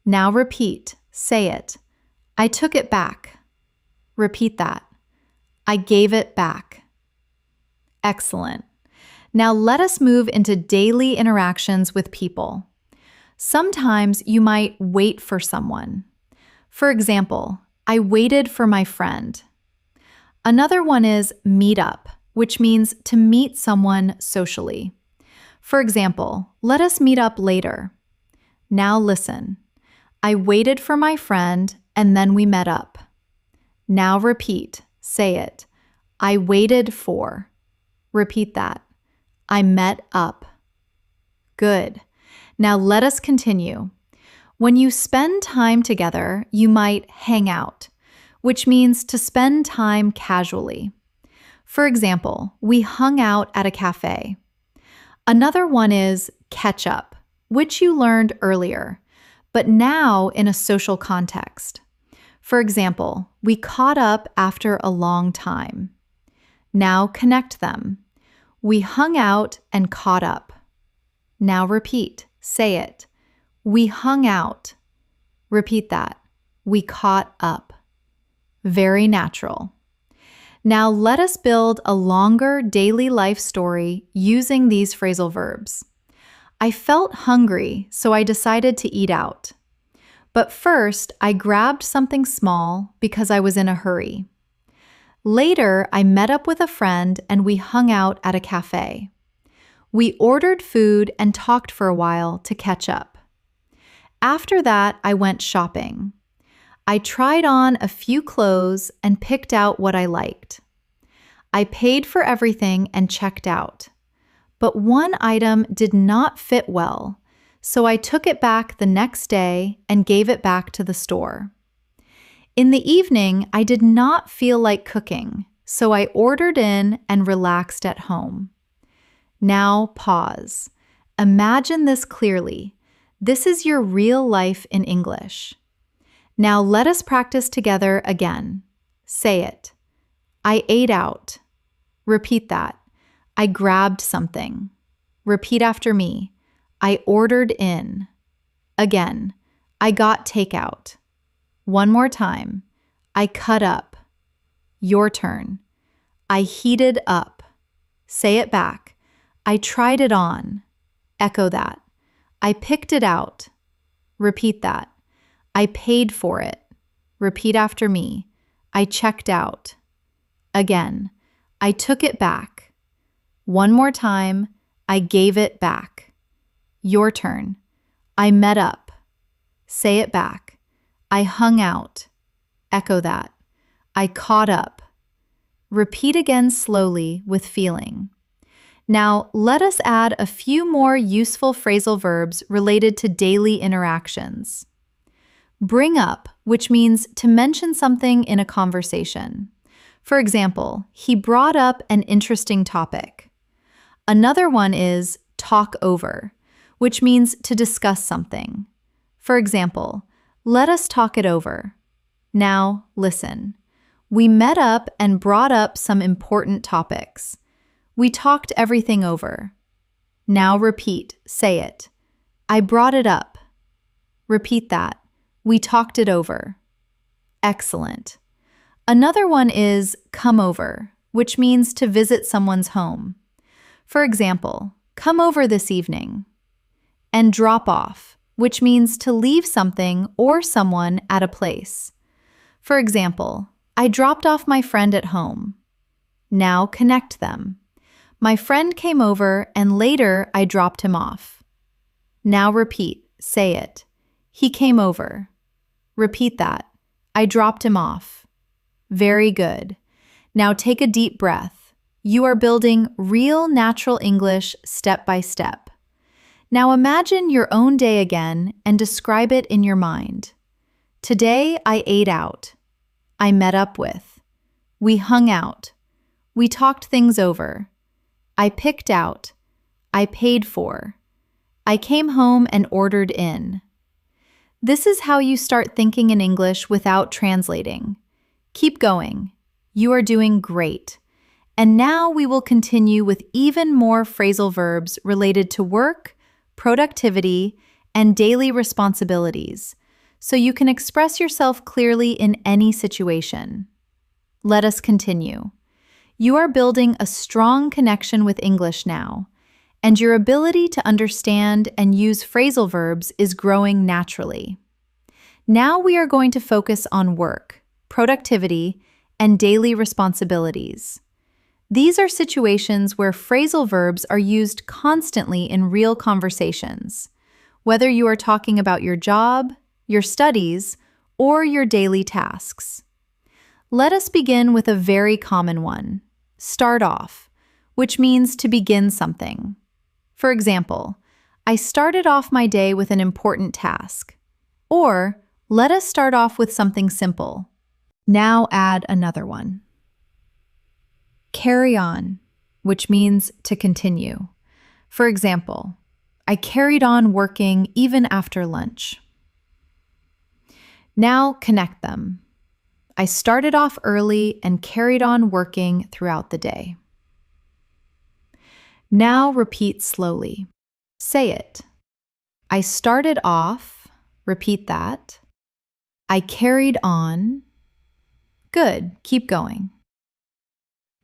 Now repeat, say it. I took it back. Repeat that. I gave it back. Excellent. Now let us move into daily interactions with people. Sometimes you might wait for someone. For example, I waited for my friend. Another one is meet up, which means to meet someone socially. For example, let us meet up later. Now listen. I waited for my friend and then we met up. Now repeat, say it. I waited for. Repeat that. I met up. Good. Now let us continue. When you spend time together, you might hang out, which means to spend time casually. For example, we hung out at a cafe. Another one is catch up, which you learned earlier, but now in a social context. For example, we caught up after a long time. Now connect them. We hung out and caught up. Now repeat, say it. We hung out. Repeat that. We caught up. Very natural. Now let us build a longer daily life story using these phrasal verbs. I felt hungry, so I decided to eat out. But first, I grabbed something small because I was in a hurry. Later, I met up with a friend and we hung out at a cafe. We ordered food and talked for a while to catch up. After that, I went shopping. I tried on a few clothes and picked out what I liked. I paid for everything and checked out. But one item did not fit well, so I took it back the next day and gave it back to the store. In the evening, I did not feel like cooking, so I ordered in and relaxed at home. Now pause. Imagine this clearly. This is your real life in English. Now let us practice together again. Say it. I ate out. Repeat that. I grabbed something. Repeat after me. I ordered in. Again. I got takeout. One more time. I cut up. Your turn. I heated up. Say it back. I tried it on. Echo that. I picked it out. Repeat that. I paid for it. Repeat after me. I checked out. Again. I took it back. One more time. I gave it back. Your turn. I met up. Say it back. I hung out. Echo that. I caught up. Repeat again slowly with feeling. Now, let us add a few more useful phrasal verbs related to daily interactions. Bring up, which means to mention something in a conversation. For example, he brought up an interesting topic. Another one is talk over, which means to discuss something. For example, let us talk it over. Now, listen. We met up and brought up some important topics. We talked everything over. Now repeat, say it. I brought it up. Repeat that. We talked it over. Excellent. Another one is come over, which means to visit someone's home. For example, come over this evening. And drop off, which means to leave something or someone at a place. For example, I dropped off my friend at home. Now connect them. My friend came over and later I dropped him off. Now repeat. Say it. He came over. Repeat that. I dropped him off. Very good. Now take a deep breath. You are building real natural English step by step. Now imagine your own day again and describe it in your mind. Today I ate out. I met up with. We hung out. We talked things over. I picked out. I paid for. I came home and ordered in. This is how you start thinking in English without translating. Keep going. You are doing great. And now we will continue with even more phrasal verbs related to work, productivity, and daily responsibilities, so you can express yourself clearly in any situation. Let us continue. You are building a strong connection with English now, and your ability to understand and use phrasal verbs is growing naturally. Now we are going to focus on work, productivity, and daily responsibilities. These are situations where phrasal verbs are used constantly in real conversations, whether you are talking about your job, your studies, or your daily tasks. Let us begin with a very common one, start off, which means to begin something. For example, I started off my day with an important task. Or, let us start off with something simple. Now add another one. Carry on, which means to continue. For example, I carried on working even after lunch. Now connect them. I started off early and carried on working throughout the day. Now repeat slowly. Say it. I started off, repeat that. I carried on. Good, keep going.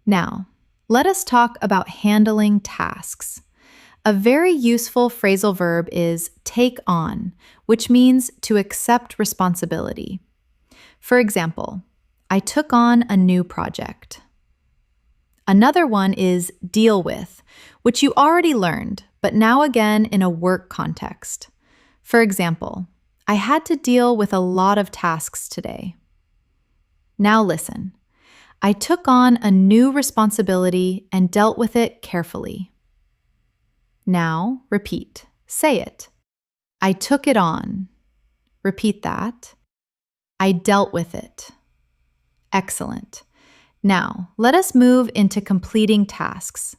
Now, let us talk about handling tasks. A very useful phrasal verb is take on, which means to accept responsibility. For example, I took on a new project. Another one is deal with, which you already learned, but now again in a work context. For example, I had to deal with a lot of tasks today. Now listen. I took on a new responsibility and dealt with it carefully. Now repeat. Say it. I took it on. Repeat that. I dealt with it. Excellent. Now, let us move into completing tasks.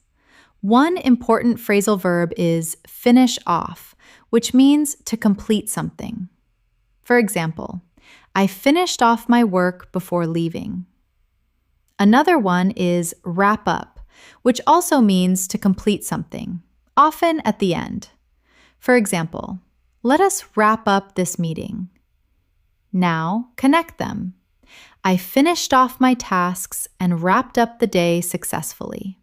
One important phrasal verb is finish off, which means to complete something. For example, I finished off my work before leaving. Another one is wrap up, which also means to complete something, often at the end. For example, let us wrap up this meeting. Now, connect them. I finished off my tasks and wrapped up the day successfully.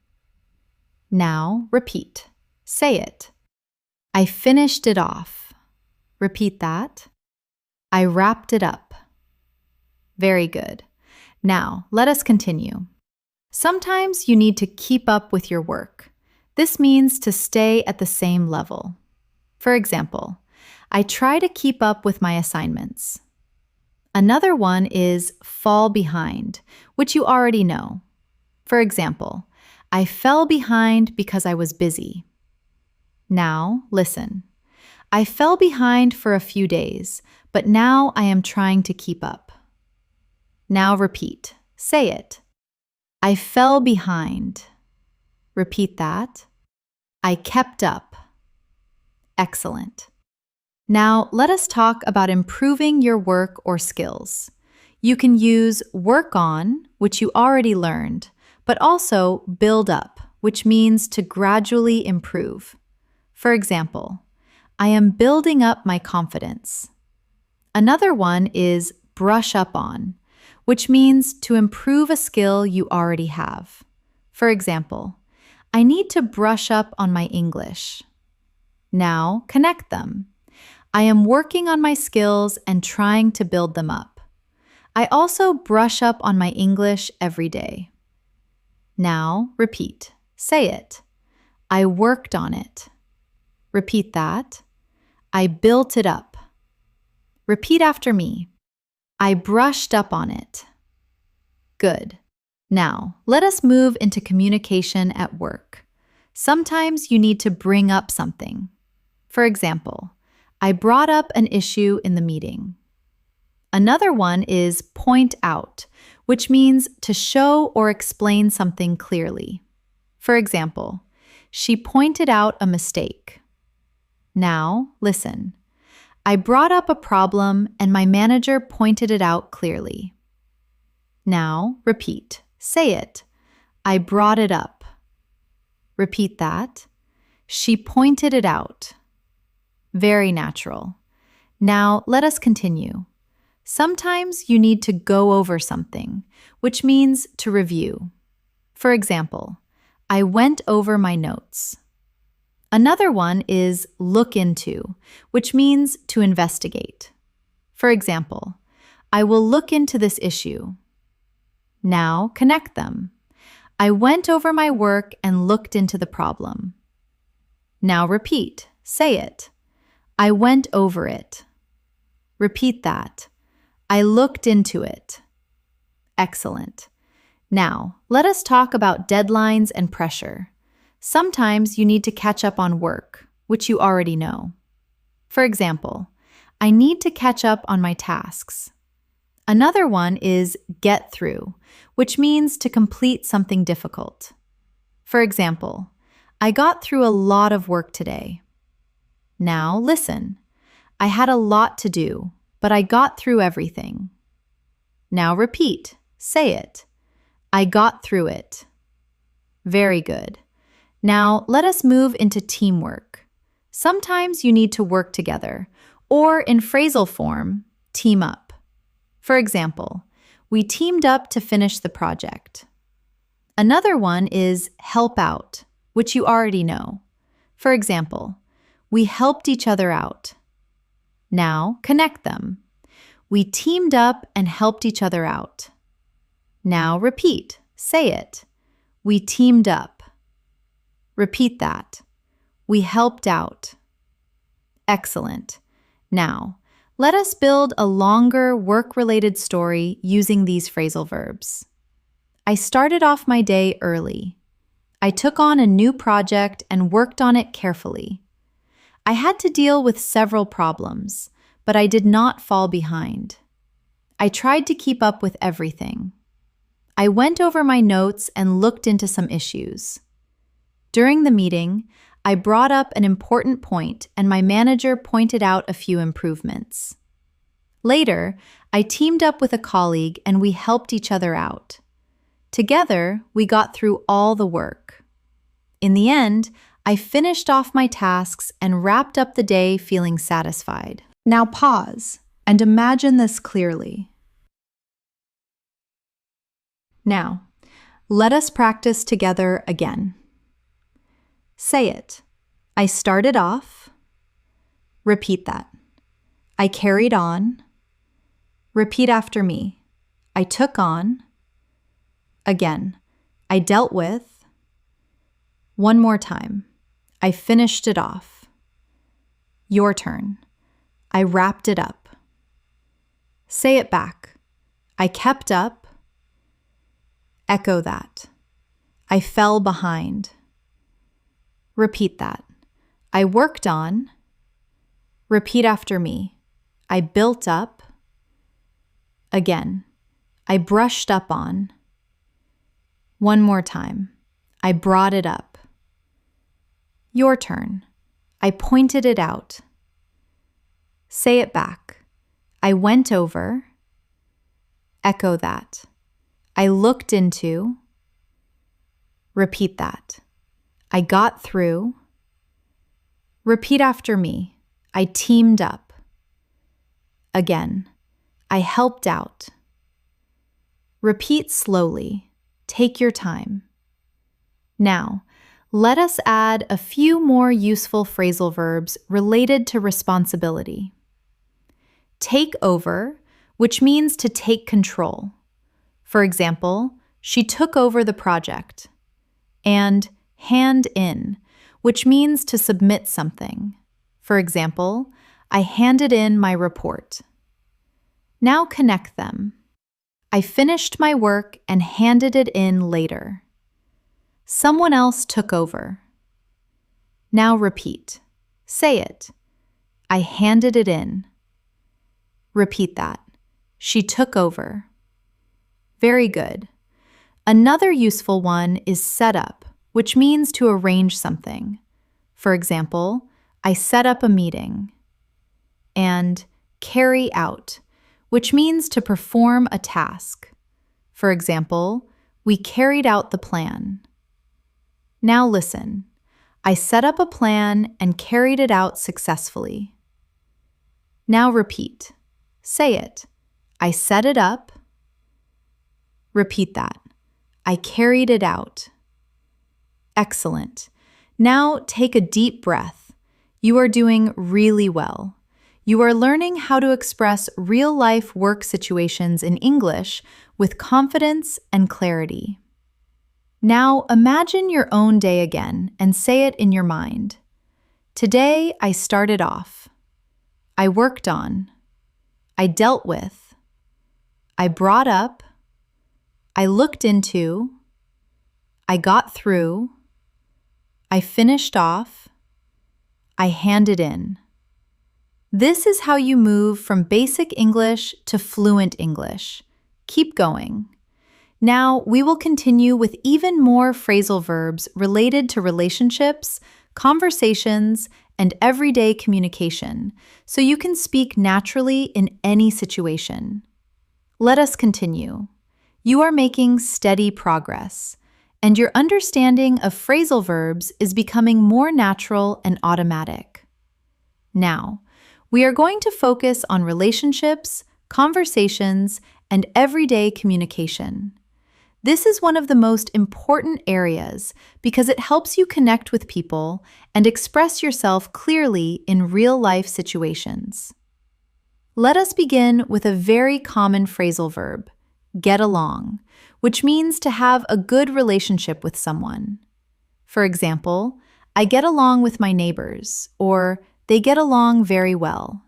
Now, repeat. Say it. I finished it off. Repeat that. I wrapped it up. Very good. Now, let us continue. Sometimes you need to keep up with your work. This means to stay at the same level. For example, I try to keep up with my assignments. Another one is fall behind, which you already know. For example, I fell behind because I was busy. Now, listen. I fell behind for a few days, but now I am trying to keep up. Now repeat. Say it. I fell behind. Repeat that. I kept up. Excellent. Now, let us talk about improving your work or skills. You can use work on, which you already learned, but also build up, which means to gradually improve. For example, I am building up my confidence. Another one is brush up on, which means to improve a skill you already have. For example, I need to brush up on my English. Now, connect them. I am working on my skills and trying to build them up. I also brush up on my English every day. Now, repeat. Say it. I worked on it. Repeat that. I built it up. Repeat after me. I brushed up on it. Good. Now, let us move into communication at work. Sometimes you need to bring up something. For example, I brought up an issue in the meeting. Another one is point out, which means to show or explain something clearly. For example, she pointed out a mistake. Now, listen. I brought up a problem and my manager pointed it out clearly. Now, repeat. Say it. I brought it up. Repeat that. She pointed it out. Very natural. Now, let us continue. Sometimes you need to go over something, which means to review. For example, I went over my notes. Another one is look into, which means to investigate. For example, I will look into this issue. Now, connect them. I went over my work and looked into the problem. Now repeat. Say it. I went over it. Repeat that. I looked into it. Excellent. Now, let us talk about deadlines and pressure. Sometimes you need to catch up on work, which you already know. For example, I need to catch up on my tasks. Another one is get through, which means to complete something difficult. For example, I got through a lot of work today. Now listen. I had a lot to do, but I got through everything. Now repeat. Say it. I got through it. Very good. Now let us move into teamwork. Sometimes you need to work together, or in phrasal form, team up. For example, we teamed up to finish the project. Another one is help out, which you already know. For example, we helped each other out. Now, connect them. We teamed up and helped each other out. Now repeat. Say it. We teamed up. Repeat that. We helped out. Excellent. Now, let us build a longer work-related story using these phrasal verbs. I started off my day early. I took on a new project and worked on it carefully. I had to deal with several problems, but I did not fall behind. I tried to keep up with everything. I went over my notes and looked into some issues. During the meeting, I brought up an important point and my manager pointed out a few improvements. Later, I teamed up with a colleague and we helped each other out. Together, we got through all the work. In the end, I finished off my tasks and wrapped up the day feeling satisfied. Now pause and imagine this clearly. Now, let us practice together again. Say it. I started off. Repeat that. I carried on. Repeat after me. I took on. Again. I dealt with. One more time. I finished it off. Your turn. I wrapped it up. Say it back. I kept up. Echo that. I fell behind. Repeat that. I worked on. Repeat after me. I built up. Again. I brushed up on. One more time. I brought it up. Your turn. I pointed it out. Say it back. I went over. Echo that. I looked into. Repeat that. I got through. Repeat after me. I teamed up. Again. I helped out. Repeat slowly. Take your time. Now, let us add a few more useful phrasal verbs related to responsibility. Take over, which means to take control. For example, she took over the project. And hand in, which means to submit something. For example, I handed in my report. Now connect them. I finished my work and handed it in later. Someone else took over. Now repeat. Say it. I handed it in. Repeat that. She took over. Very good. Another useful one is set up, which means to arrange something. For example, I set up a meeting. And carry out, which means to perform a task. For example, we carried out the plan. Now listen. I set up a plan and carried it out successfully. Now repeat. Say it. I set it up. Repeat that. I carried it out. Excellent. Now take a deep breath. You are doing really well. You are learning how to express real-life work situations in English with confidence and clarity. Now imagine your own day again and say it in your mind. Today I started off. I worked on. I dealt with. I brought up. I looked into. I got through. I finished off. I handed in. This is how you move from basic English to fluent English. Keep going. Now, we will continue with even more phrasal verbs related to relationships, conversations, and everyday communication, so you can speak naturally in any situation. Let us continue. You are making steady progress, and your understanding of phrasal verbs is becoming more natural and automatic. Now, we are going to focus on relationships, conversations, and everyday communication. This is one of the most important areas because it helps you connect with people and express yourself clearly in real-life situations. Let us begin with a very common phrasal verb, get along, which means to have a good relationship with someone. For example, I get along with my neighbors, or they get along very well.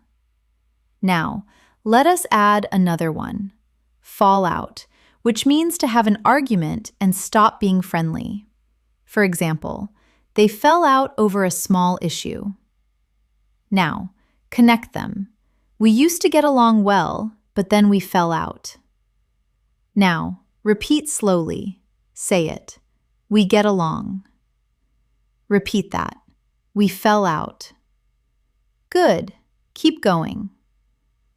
Now, let us add another one, fall out, which means to have an argument and stop being friendly. For example, they fell out over a small issue. Now, connect them. We used to get along well, but then we fell out. Now, repeat slowly. Say it. We get along. Repeat that. We fell out. Good. Keep going.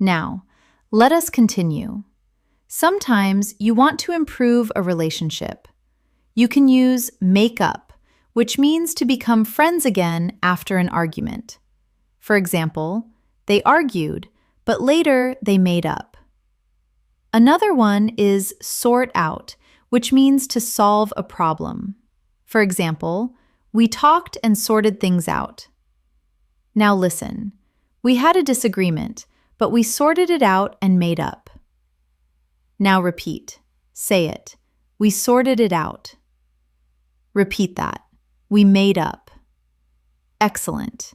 Now, let us continue. Sometimes you want to improve a relationship. You can use make up, which means to become friends again after an argument. For example, they argued, but later they made up. Another one is sort out, which means to solve a problem. For example, we talked and sorted things out. Now listen, we had a disagreement, but we sorted it out and made up. Now repeat. Say it. We sorted it out. Repeat that. We made up. Excellent.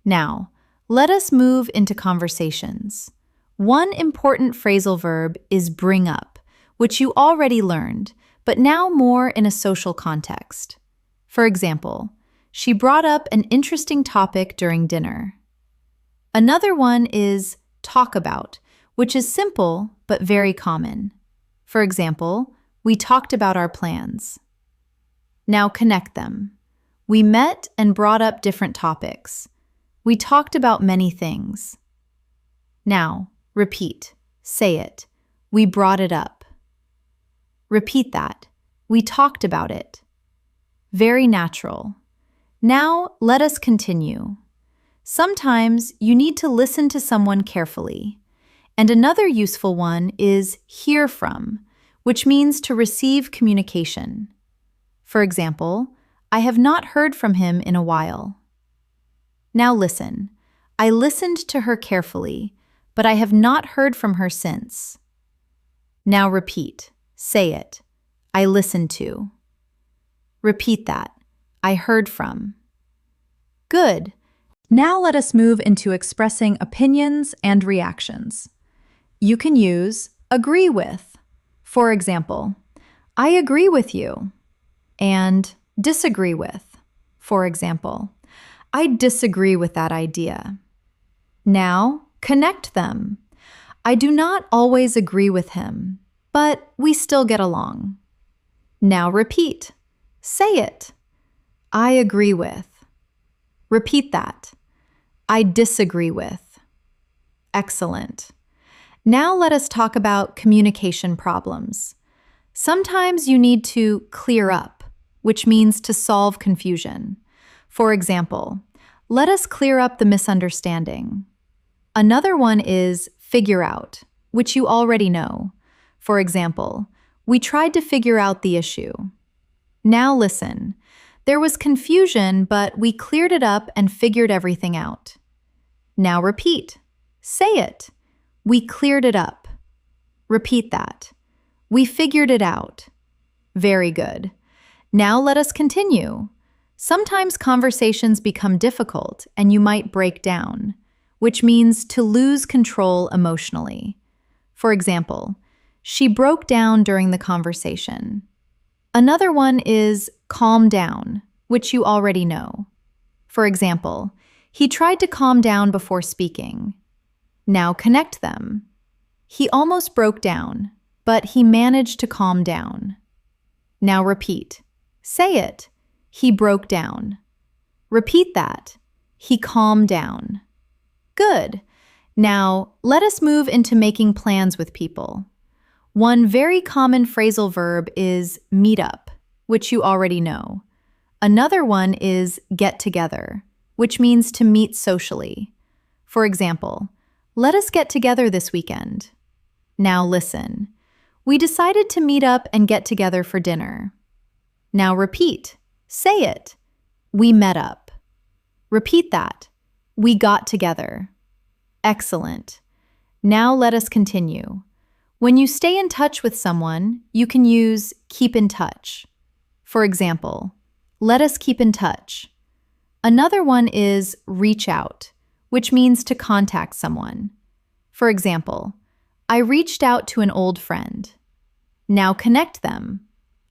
Now, let us move into conversations. One important phrasal verb is bring up, which you already learned, but now more in a social context. For example, she brought up an interesting topic during dinner. Another one is talk about, which is simple but very common. For example, we talked about our plans. Now connect them. We met and brought up different topics. We talked about many things. Now, repeat. Say it. We brought it up. Repeat that. We talked about it. Very natural. Now, let us continue. Sometimes you need to listen to someone carefully. And another useful one is hear from, which means to receive communication. For example, I have not heard from him in a while. Now listen. I listened to her carefully, but I have not heard from her since. Now repeat. Say it. I listened to. Repeat that. I heard from. Good. Now let us move into expressing opinions and reactions. You can use agree with. For example, I agree with you. And disagree with. For example, I disagree with that idea. Now, connect them. I do not always agree with him, but we still get along. Now repeat. Say it. I agree with. Repeat that. I disagree with. Excellent. Now let us talk about communication problems. Sometimes you need to clear up, which means to solve confusion. For example, let us clear up the misunderstanding. Another one is figure out, which you already know. For example, we tried to figure out the issue. Now listen. There was confusion, but we cleared it up and figured everything out. Now repeat. Say it. We cleared it up. Repeat that. We figured it out. Very good. Now let us continue. Sometimes conversations become difficult and you might break down, which means to lose control emotionally. For example, she broke down during the conversation. Another one is calm down, which you already know. For example, he tried to calm down before speaking. Now connect them. He almost broke down, but he managed to calm down. Now repeat. Say it. He broke down. Repeat that. He calmed down. Good. Now, let us move into making plans with people. One very common phrasal verb is meet up, which you already know. Another one is get together, which means to meet socially. For example, let us get together this weekend. Now listen. We decided to meet up and get together for dinner. Now repeat. Say it. We met up. Repeat that. We got together. Excellent. Now let us continue. When you stay in touch with someone, you can use keep in touch. For example, let us keep in touch. Another one is reach out, which means to contact someone. For example, I reached out to an old friend. Now connect them.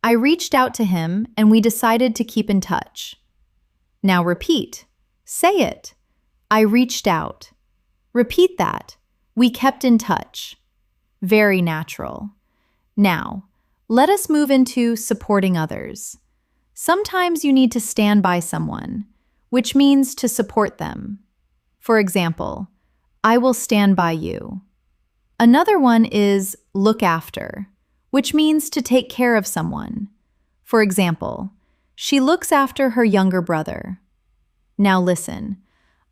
I reached out to him and we decided to keep in touch. Now repeat. Say it. I reached out. Repeat that. We kept in touch. Very natural. Now, let us move into supporting others. Sometimes you need to stand by someone, which means to support them. For example, I will stand by you. Another one is look after, which means to take care of someone. For example, she looks after her younger brother. Now listen.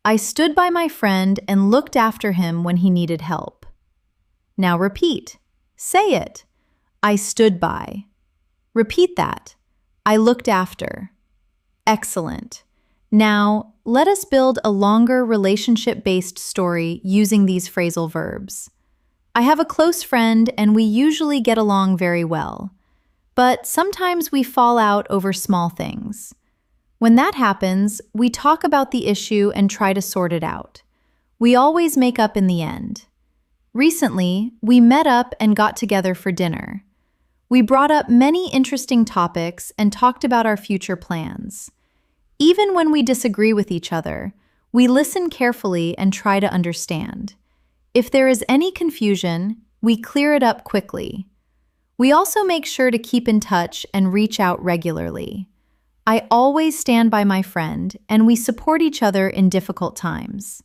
I stood by my friend and looked after him when he needed help. Now repeat. Say it. I stood by. Repeat that. I looked after. Excellent. Now, let us build a longer relationship-based story using these phrasal verbs. I have a close friend and we usually get along very well, but sometimes we fall out over small things. When that happens, we talk about the issue and try to sort it out. We always make up in the end. Recently, we met up and got together for dinner. We brought up many interesting topics and talked about our future plans. Even when we disagree with each other, we listen carefully and try to understand. If there is any confusion, we clear it up quickly. We also make sure to keep in touch and reach out regularly. I always stand by my friend, and we support each other in difficult times.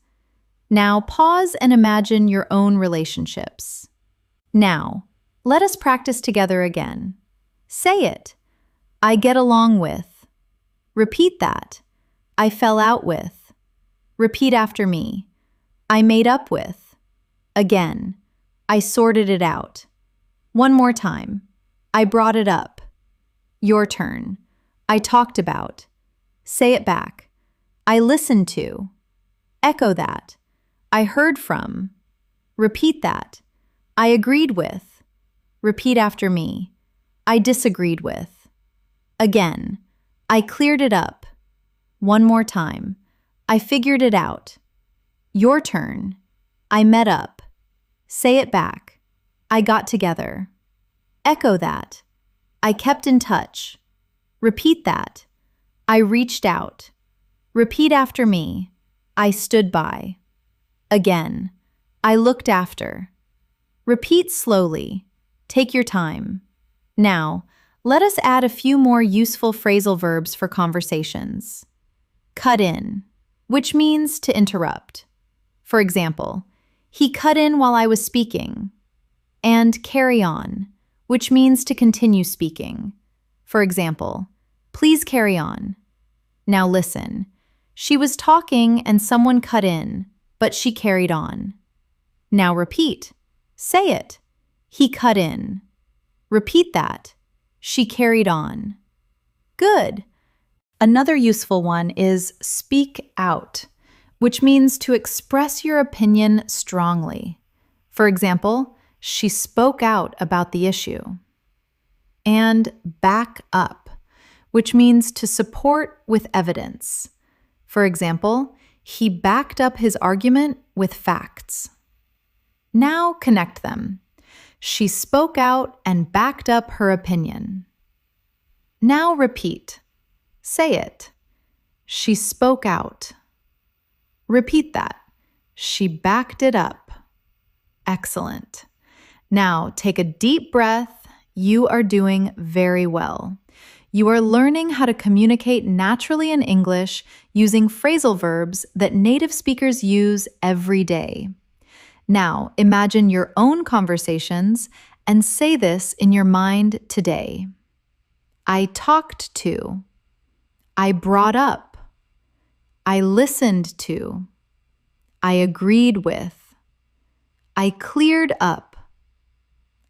Now pause and imagine your own relationships. Now, let us practice together again. Say it. I get along with. Repeat that. I fell out with. Repeat after me. I made up with. Again. I sorted it out. One more time. I brought it up. Your turn. I talked about. Say it back. I listened to. Echo that. I heard from. Repeat that. I agreed with. Repeat after me. I disagreed with. Again. I cleared it up. One more time. I figured it out. Your turn. I met up. Say it back. I got together. Echo that. I kept in touch. Repeat that. I reached out. Repeat after me. I stood by. Again. I looked after. Repeat slowly. Take your time. Now, let us add a few more useful phrasal verbs for conversations. Cut in, which means to interrupt. For example, he cut in while I was speaking. And carry on, which means to continue speaking. For example, please carry on. Now listen. She was talking and someone cut in, but she carried on. Now repeat. Say it. He cut in. Repeat that. She carried on. Good. Another useful one is speak out, which means to express your opinion strongly. For example, she spoke out about the issue. And back up, which means to support with evidence. For example, he backed up his argument with facts. Now connect them. She spoke out and backed up her opinion. Now repeat. Say it. She spoke out. Repeat that. She backed it up. Excellent. Now take a deep breath. You are doing very well. You are learning how to communicate naturally in English using phrasal verbs that native speakers use every day. Now, imagine your own conversations and say this in your mind today. I talked to. I brought up. I listened to. I agreed with. I cleared up.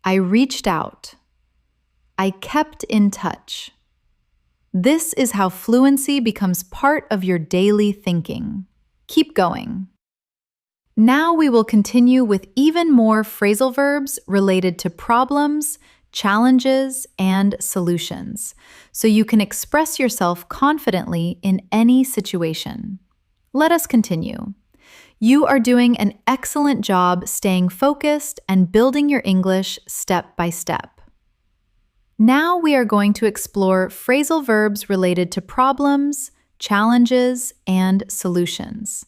I reached out. I kept in touch. This is how fluency becomes part of your daily thinking. Keep going. Now we will continue with even more phrasal verbs related to problems, challenges, and solutions, so you can express yourself confidently in any situation. Let us continue. You are doing an excellent job staying focused and building your English step by step. Now we are going to explore phrasal verbs related to problems, challenges, and solutions.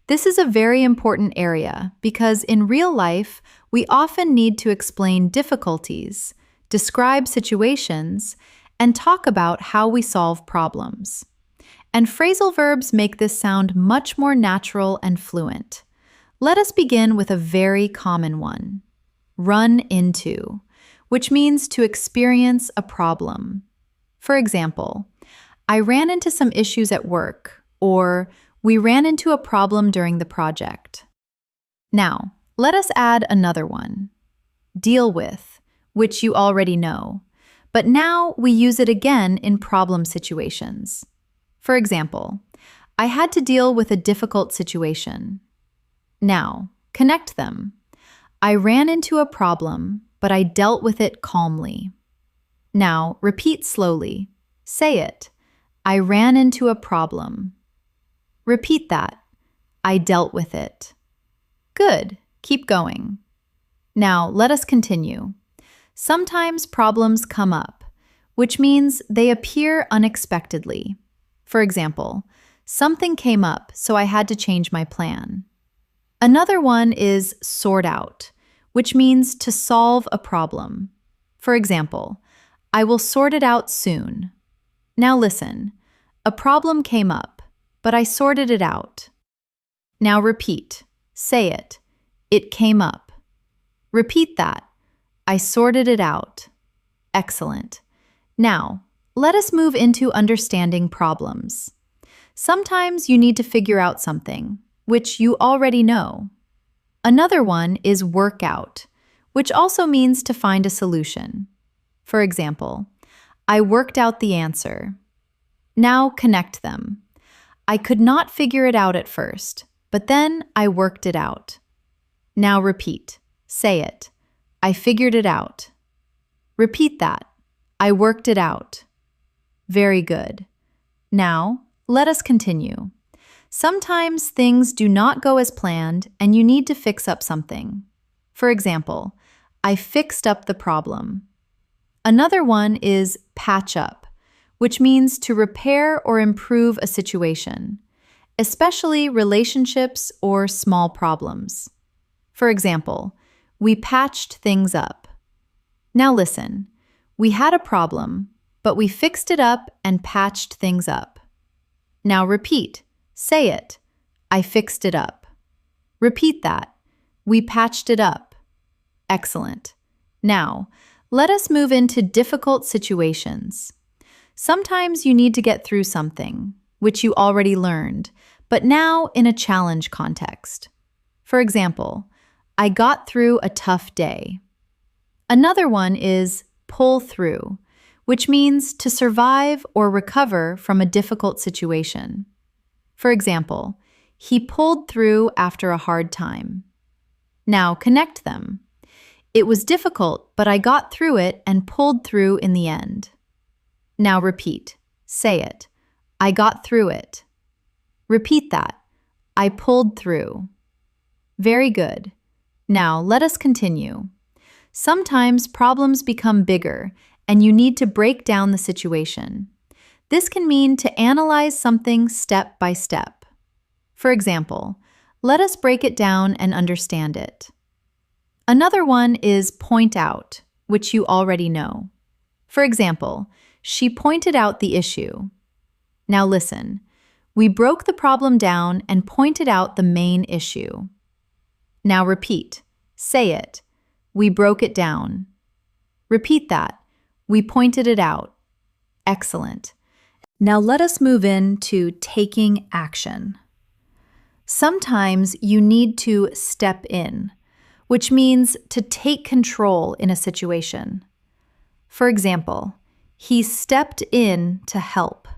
This is a very important area because in real life, we often need to explain difficulties, describe situations, and talk about how we solve problems. And phrasal verbs make this sound much more natural and fluent. Let us begin with a very common one. Run into, which means to experience a problem. For example, I ran into some issues at work, or we ran into a problem during the project. Now, let us add another one. Deal with, which you already know, but now we use it again in problem situations. For example, I had to deal with a difficult situation. Now, connect them. I ran into a problem, but I dealt with it calmly. Now, repeat slowly. Say it. I ran into a problem. Repeat that. I dealt with it. Good. Keep going. Now, let us continue. Sometimes problems come up, which means they appear unexpectedly. For example, something came up, so I had to change my plan. Another one is sort out, which means to solve a problem. For example, I will sort it out soon. Now listen, a problem came up, but I sorted it out. Now repeat. Say it. It came up. Repeat that. I sorted it out. Excellent. Now, let us move into understanding problems. Sometimes you need to figure out something, which you already know. Another one is work out, which also means to find a solution. For example, I worked out the answer. Now connect them. I could not figure it out at first, but then I worked it out. Now repeat. Say it. I figured it out. Repeat that. I worked it out. Very good. Now, let us continue. Sometimes things do not go as planned and you need to fix up something. For example, I fixed up the problem. Another one is patch up, which means to repair or improve a situation, especially relationships or small problems. For example, we patched things up. Now listen, we had a problem, but we fixed it up and patched things up. Now repeat, say it. I fixed it up. Repeat that. We patched it up. Excellent. Now, let us move into difficult situations. Sometimes you need to get through something, which you already learned, but now in a challenge context. For example, I got through a tough day. Another one is pull through, which means to survive or recover from a difficult situation. For example, he pulled through after a hard time. Now connect them. It was difficult, but I got through it and pulled through in the end. Now repeat. Say it. I got through it. Repeat that. I pulled through. Very good. Now let us continue. Sometimes problems become bigger and you need to break down the situation. This can mean to analyze something step by step. For example, let us break it down and understand it. Another one is point out, which you already know. For example, she pointed out the issue. Now listen, we broke the problem down and pointed out the main issue. Now repeat, say it. We broke it down. Repeat that. We pointed it out. Excellent. Now let us move into taking action. Sometimes you need to step in, which means to take control in a situation. For example, he stepped in to help.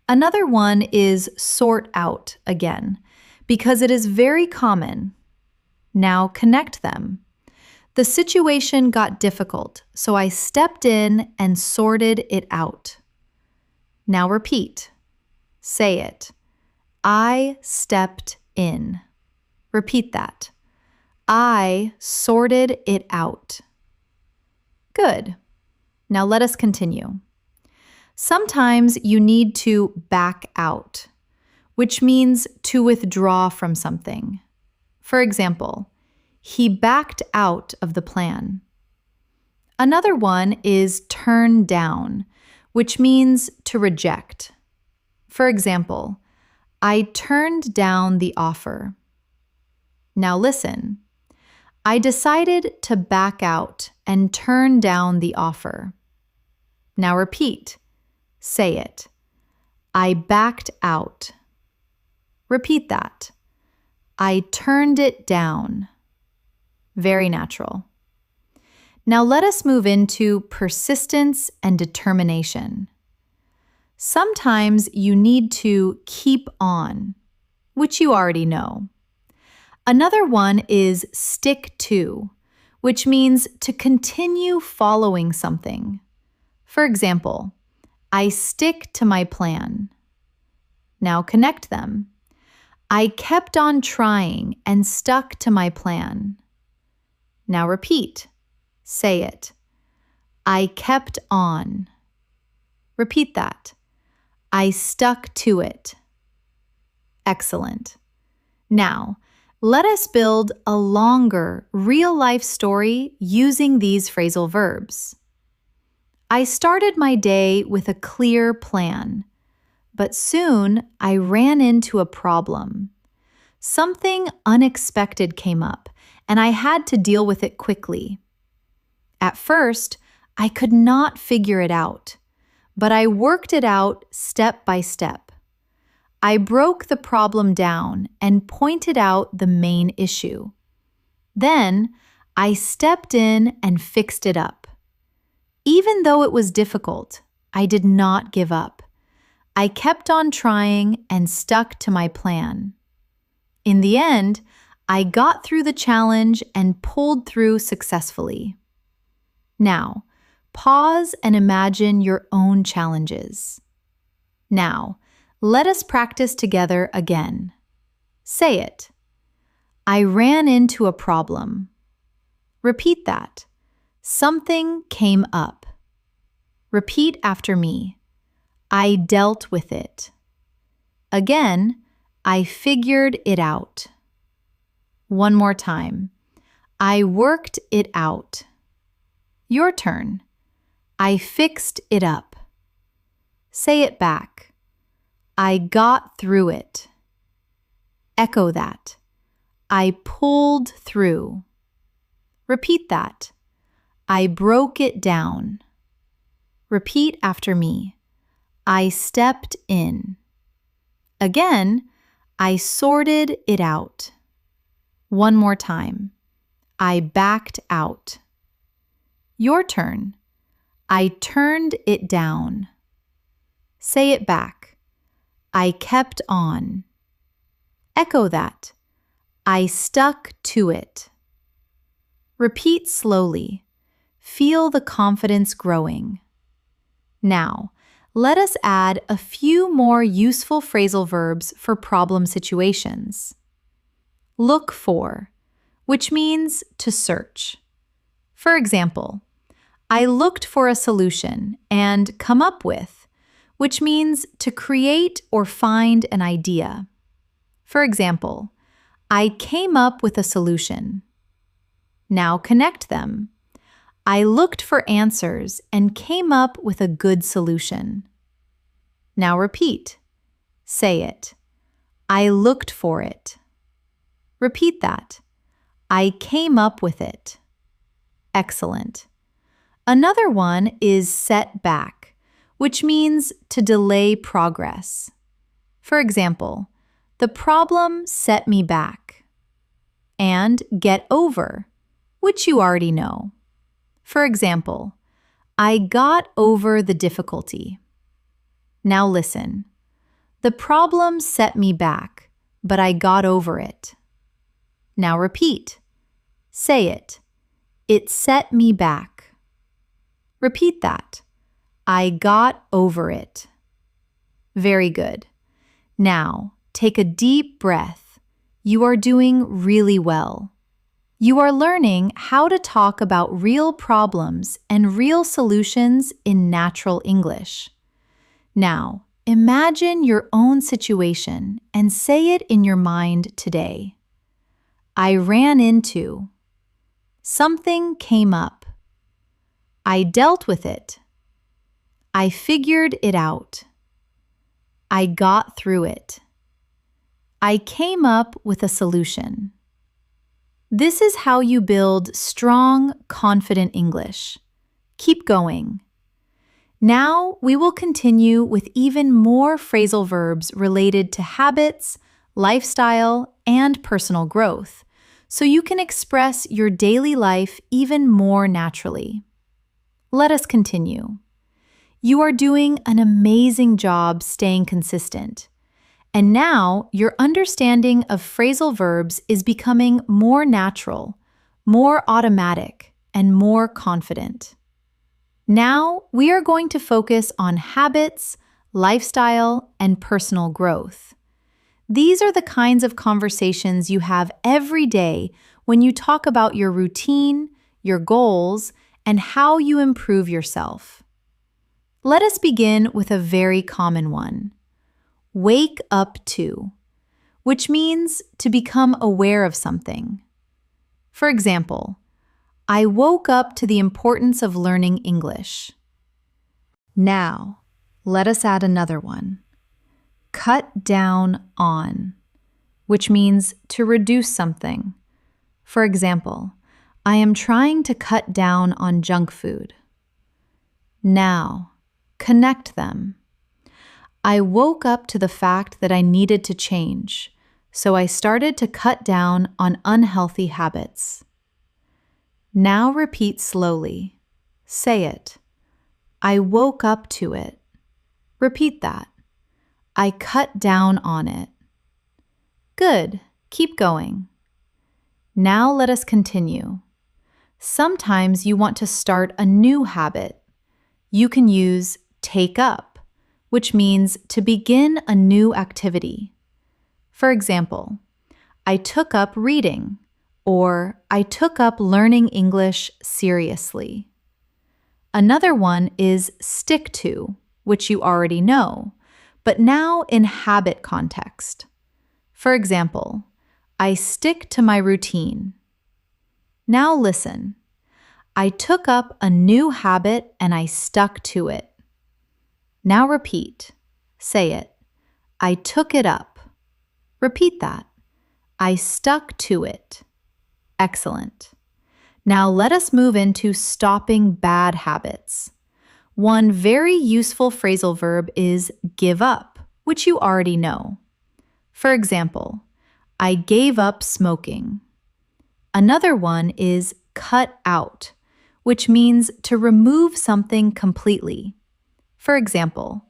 Another one is sort out again, because it is very common. Now connect them. The situation got difficult, so I stepped in and sorted it out. Now repeat. Say it. I stepped in. Repeat that. I sorted it out. Good. Now let us continue. Sometimes you need to back out, which means to withdraw from something. For example, he backed out of the plan. Another one is turn down, which means to reject. For example, I turned down the offer. Now listen. I decided to back out and turn down the offer. Now repeat. Say it. I backed out. Repeat that. I turned it down. Very natural. Now let us move into persistence and determination. Sometimes you need to keep on, which you already know. Another one is stick to, which means to continue following something. For example, I stick to my plan. Now connect them. I kept on trying and stuck to my plan. Now repeat. Say it. I kept on. Repeat that. I stuck to it. Excellent. Now, let us build a longer, real-life story using these phrasal verbs. I started my day with a clear plan, but soon I ran into a problem. Something unexpected came up, and I had to deal with it quickly. At first, I could not figure it out, but I worked it out step by step. I broke the problem down and pointed out the main issue. Then, I stepped in and fixed it up. Even though it was difficult, I did not give up. I kept on trying and stuck to my plan. In the end, I got through the challenge and pulled through successfully. Now, pause and imagine your own challenges. Now, Let us practice together again. Say it. I ran into a problem. Repeat that. Something came up. Repeat after me. I dealt with it. Again, I figured it out. One more time. I worked it out. Your turn. I fixed it up. Say it back. I got through it. Echo that. I pulled through. Repeat that. I broke it down. Repeat after me. I stepped in. Again, I sorted it out. One more time. I backed out. Your turn. I turned it down. Say it back. I kept on. Echo that. I stuck to it. Repeat slowly. Feel the confidence growing. Now, let us add a few more useful phrasal verbs for problem situations. Look for, which means to search. For example, I looked for a solution and come up with, which means to create or find an idea. For example, I came up with a solution. Now connect them. I looked for answers and came up with a good solution. Now repeat. Say it. I looked for it. Repeat that. I came up with it. Excellent. Another one is set back, which means to delay progress. For example, the problem set me back. And get over, which you already know. For example, I got over the difficulty. Now listen. The problem set me back, but I got over it. Now repeat. Say it. It set me back. Repeat that. I got over it. Very good. Now, take a deep breath. You are doing really well. You are learning how to talk about real problems and real solutions in natural English. Now, imagine your own situation and say it in your mind today. I ran into. Something came up. I dealt with it. I figured it out. I got through it. I came up with a solution. This is how you build strong, confident English. Keep going. Now we will continue with even more phrasal verbs related to habits, lifestyle, and personal growth, so you can express your daily life even more naturally. Let us continue. You are doing an amazing job staying consistent. And now your understanding of phrasal verbs is becoming more natural, more automatic, and more confident. Now we are going to focus on habits, lifestyle, and personal growth. These are the kinds of conversations you have every day when you talk about your routine, your goals, and how you improve yourself. Let us begin with a very common one. Wake up to, which means to become aware of something. For example, I woke up to the importance of learning English. Now, let us add another one. Cut down on, which means to reduce something. For example, I am trying to cut down on junk food. Now, connect them. I woke up to the fact that I needed to change, so I started to cut down on unhealthy habits. Now repeat slowly. Say it. I woke up to it. Repeat that. I cut down on it. Good. Keep going. Now let us continue. Sometimes you want to start a new habit. You can use take up, which means to begin a new activity. For example, I took up reading, or I took up learning English seriously. Another one is stick to, which you already know, but now in habit context. For example, I stick to my routine. Now listen. I took up a new habit and I stuck to it. Now repeat. Say it. I took it up. Repeat that. I stuck to it. Excellent. Now let us move into stopping bad habits. One very useful phrasal verb is give up, which you already know. For example, I gave up smoking. Another one is cut out, which means to remove something completely. For example,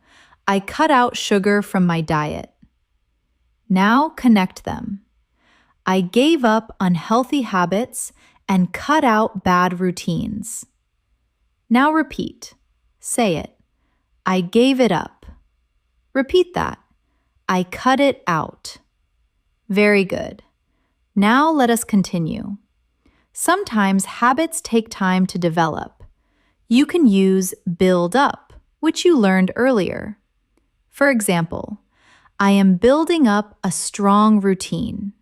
I cut out sugar from my diet. Now connect them. I gave up unhealthy habits and cut out bad routines. Now repeat. Say it. I gave it up. Repeat that. I cut it out. Very good. Now let us continue. Sometimes habits take time to develop. You can use build up, which you learned earlier. For example, I am building up a strong routine.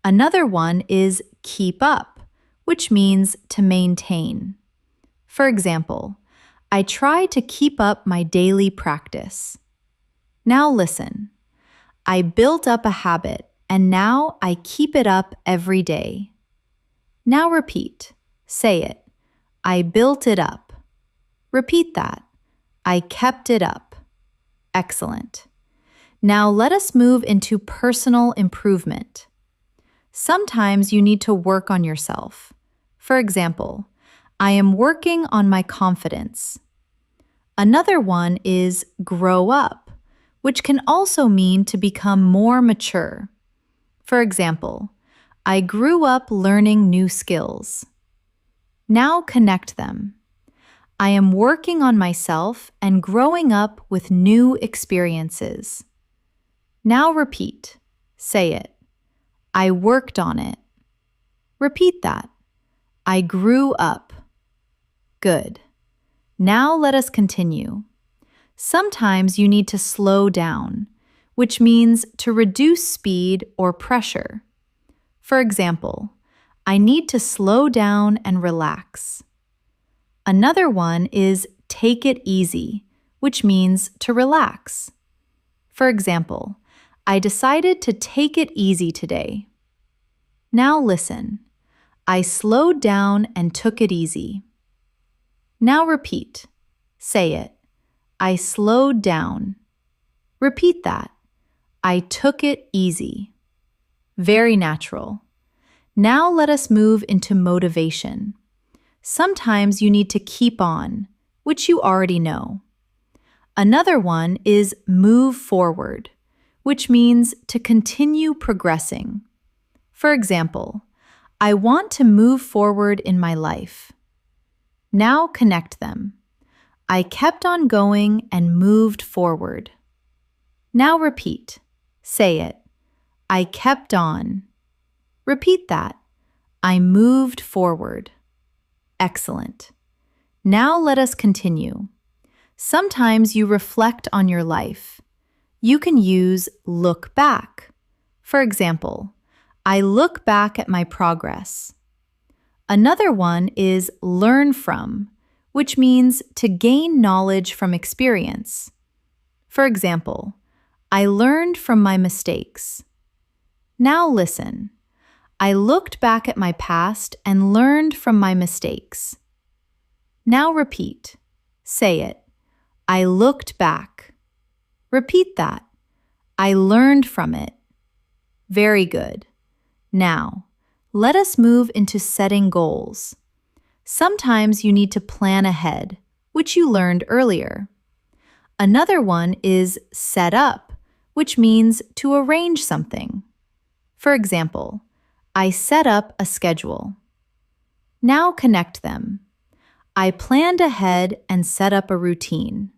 Another one is keep up, which means to maintain. For example, I try to keep up my daily practice. Now listen. I built up a habit and now I keep it up every day. Now repeat. Say it. I built it up. Repeat that. I kept it up. Excellent. Now let us move into personal improvement. Sometimes you need to work on yourself. For example, I am working on my confidence. Another one is grow up, which can also mean to become more mature. For example, I grew up learning new skills. Now connect them. I am working on myself and growing up with new experiences. Now repeat. Say it. I worked on it. Repeat that. I grew up. Good. Now let us continue. Sometimes you need to slow down, which means to reduce speed or pressure. For example, I need to slow down and relax. Another one is take it easy, which means to relax. For example, I decided to take it easy today. Now listen. I slowed down and took it easy. Now repeat. Say it. I slowed down. Repeat that. I took it easy. Very natural. Now let us move into motivation. Sometimes you need to keep on, which you already know. Another one is move forward, which means to continue progressing. For example, I want to move forward in my life. Now connect them. I kept on going and moved forward. Now repeat. Say it. I kept on. Repeat that. I moved forward. Excellent. Now let us continue. Sometimes you reflect on your life. You can use look back. For example, I look back at my progress. Another one is learn from, which means to gain knowledge from experience. For example, I learned from my mistakes. Now listen. I looked back at my past and learned from my mistakes. Now repeat. Say it. I looked back. Repeat that. I learned from it. Very good. Now, let us move into setting goals. Sometimes you need to plan ahead, which you learned earlier. Another one is set up, which means to arrange something. For example, I set up a schedule. Now connect them. I planned ahead and set up a routine.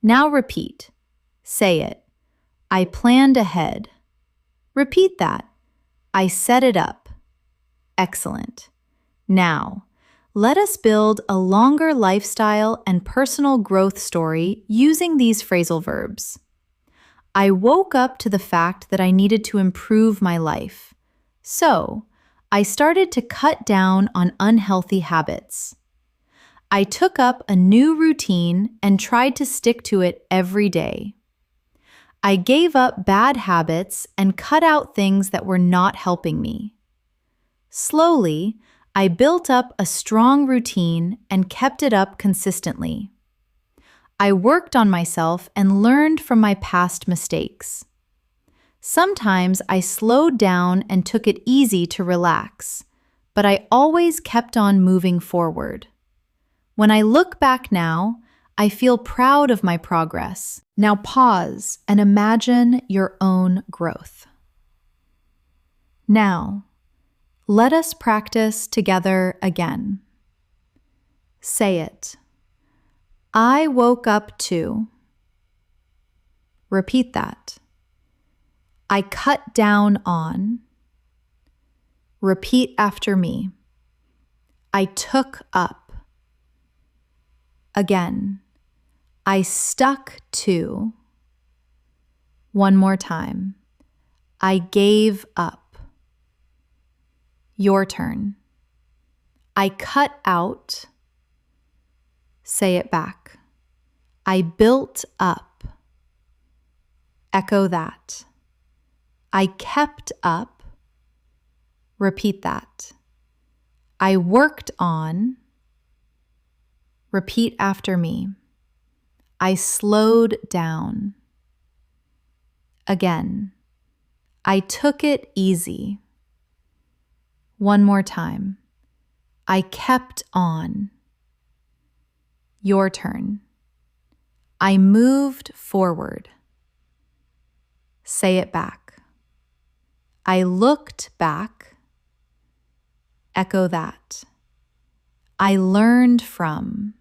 Now repeat. Say it. I planned ahead. Repeat that. I set it up. Excellent. Now, let us build a longer lifestyle and personal growth story using these phrasal verbs. I woke up to the fact that I needed to improve my life. So, I started to cut down on unhealthy habits. I took up a new routine and tried to stick to it every day. I gave up bad habits and cut out things that were not helping me. Slowly, I built up a strong routine and kept it up consistently. I worked on myself and learned from my past mistakes. Sometimes I slowed down and took it easy to relax, but I always kept on moving forward. When I look back now, I feel proud of my progress. Now pause and imagine your own growth. Now, let us practice together again. Say it. I woke up to. Repeat that. I cut down on. Repeat after me. I took up. Again. I stuck to. One more time. I gave up. Your turn. I cut out. Say it back. I built up. Echo that. I kept up. Repeat that. I worked on. Repeat after me. I slowed down. Again. I took it easy. One more time. I kept on. Your turn. I moved forward. Say it back. I looked back. Echo that. I learned from.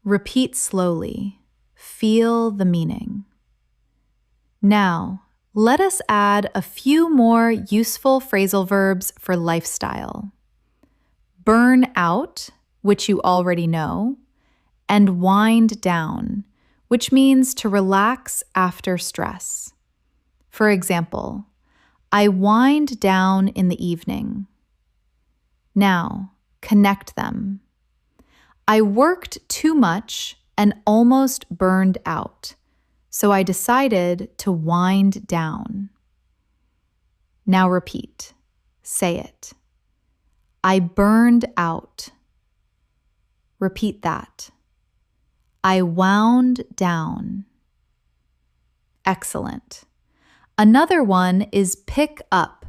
Repeat slowly. Feel the meaning. Now, let us add a few more useful phrasal verbs for lifestyle. Burn out, which you already know, and wind down, which means to relax after stress. For example, I wind down in the evening. Now, connect them. I worked too much and almost burned out, so I decided to wind down. Now repeat. Say it. I burned out. Repeat that. I wound down. Excellent. Another is is pick up,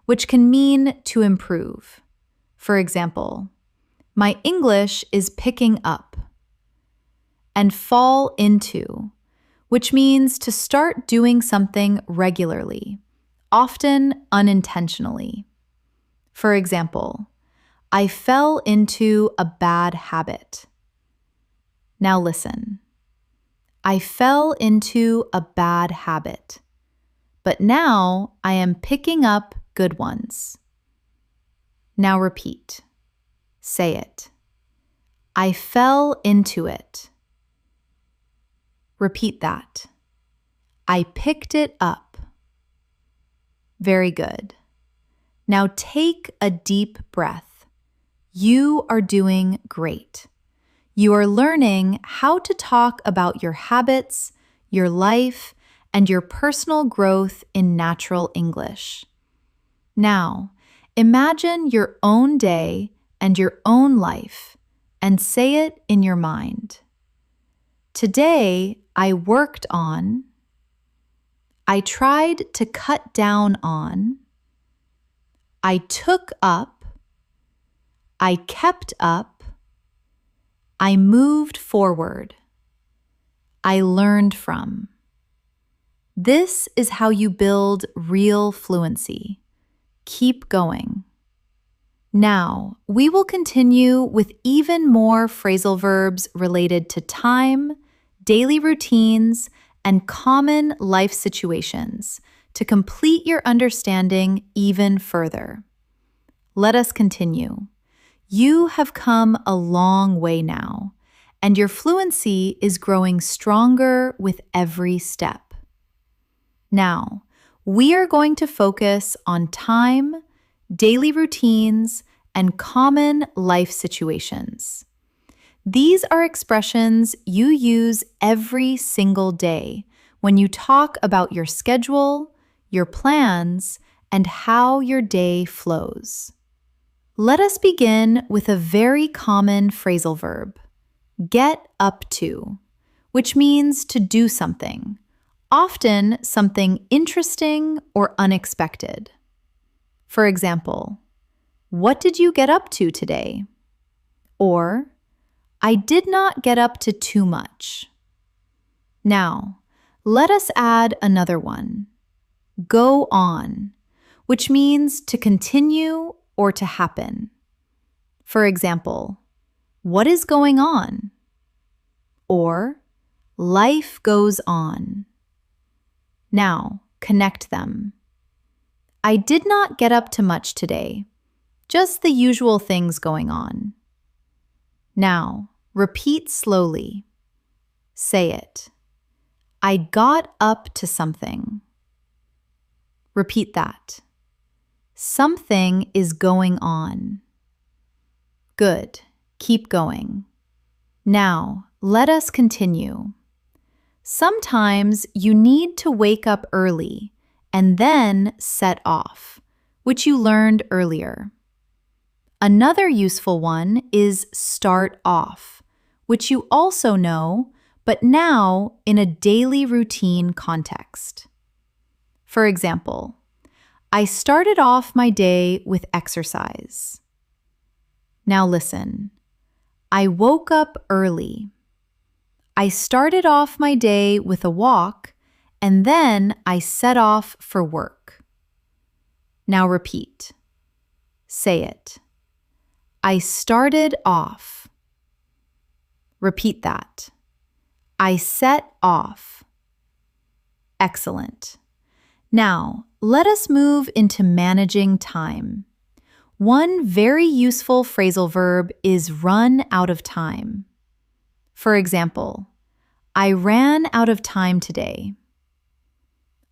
which can mean to improve. For example, my English is picking up. And fall into, which means to start doing something regularly, often unintentionally. For example, I fell into a bad habit. Now listen. I fell into a bad habit, but now I am picking up good ones. Now repeat. Say it. I fell into it. Repeat that. I picked it up. Very good. Now take a deep breath. You are doing great. You are learning how to talk about your habits, your life, and your personal growth in natural English. Now, imagine your own day and your own life and say it in your mind. Today, I worked on. I tried to cut down on. I took up. I kept up. I moved forward. I learned from. This is how you build real fluency. Keep going. Now, we will continue with even more phrasal verbs related to time, daily routines, and common life situations to complete your understanding even further. Let us continue. You have come a long way now, and your fluency is growing stronger with every step. Now, we are going to focus on time, daily routines, and common life situations. These are expressions you use every single day when you talk about your schedule, your plans, and how your day flows. Let us begin with a very common phrasal verb, get up to, which means to do something, often something interesting or unexpected. For example, what did you get up to today? Or, I did not get up to too much. Now, let us add another one, go on, which means to continue or to happen. For example, what is going on? Or, life goes on. Now, connect them. I did not get up to much today, just the usual things going on. Now, repeat slowly. Say it. I got up to something. Repeat that. Something is going on. Good. Keep going. Now, let us continue. Sometimes you need to wake up early and then set off, which you learned earlier. Another useful one is start off, which you also know, but now in a daily routine context. For example, I started off my day with exercise. Now listen. I woke up early. I started off my day with a walk, and then I set off for work. Now repeat. Say it. I started off. Repeat that. I set off. Excellent. Now, let us move into managing time. One very useful phrasal verb is run out of time. For example, I ran out of time today.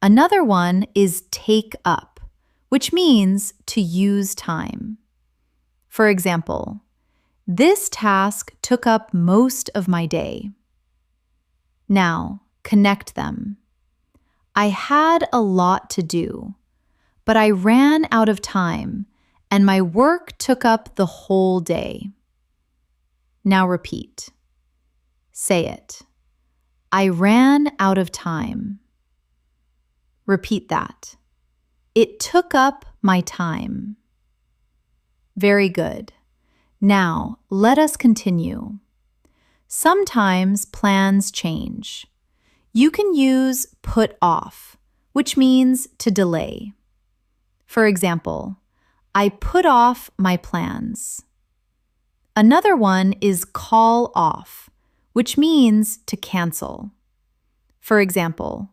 Another one is take up, which means to use time. For example, this task took up most of my day. Now, connect them. I had a lot to do, but I ran out of time, and my work took up the whole day. Now repeat. Say it. I ran out of time. Repeat that. It took up my time. Very good. Now, let us continue. Sometimes plans change. You can use put off, which means to delay. For example, I put off my plans. Another one is call off, which means to cancel. For example,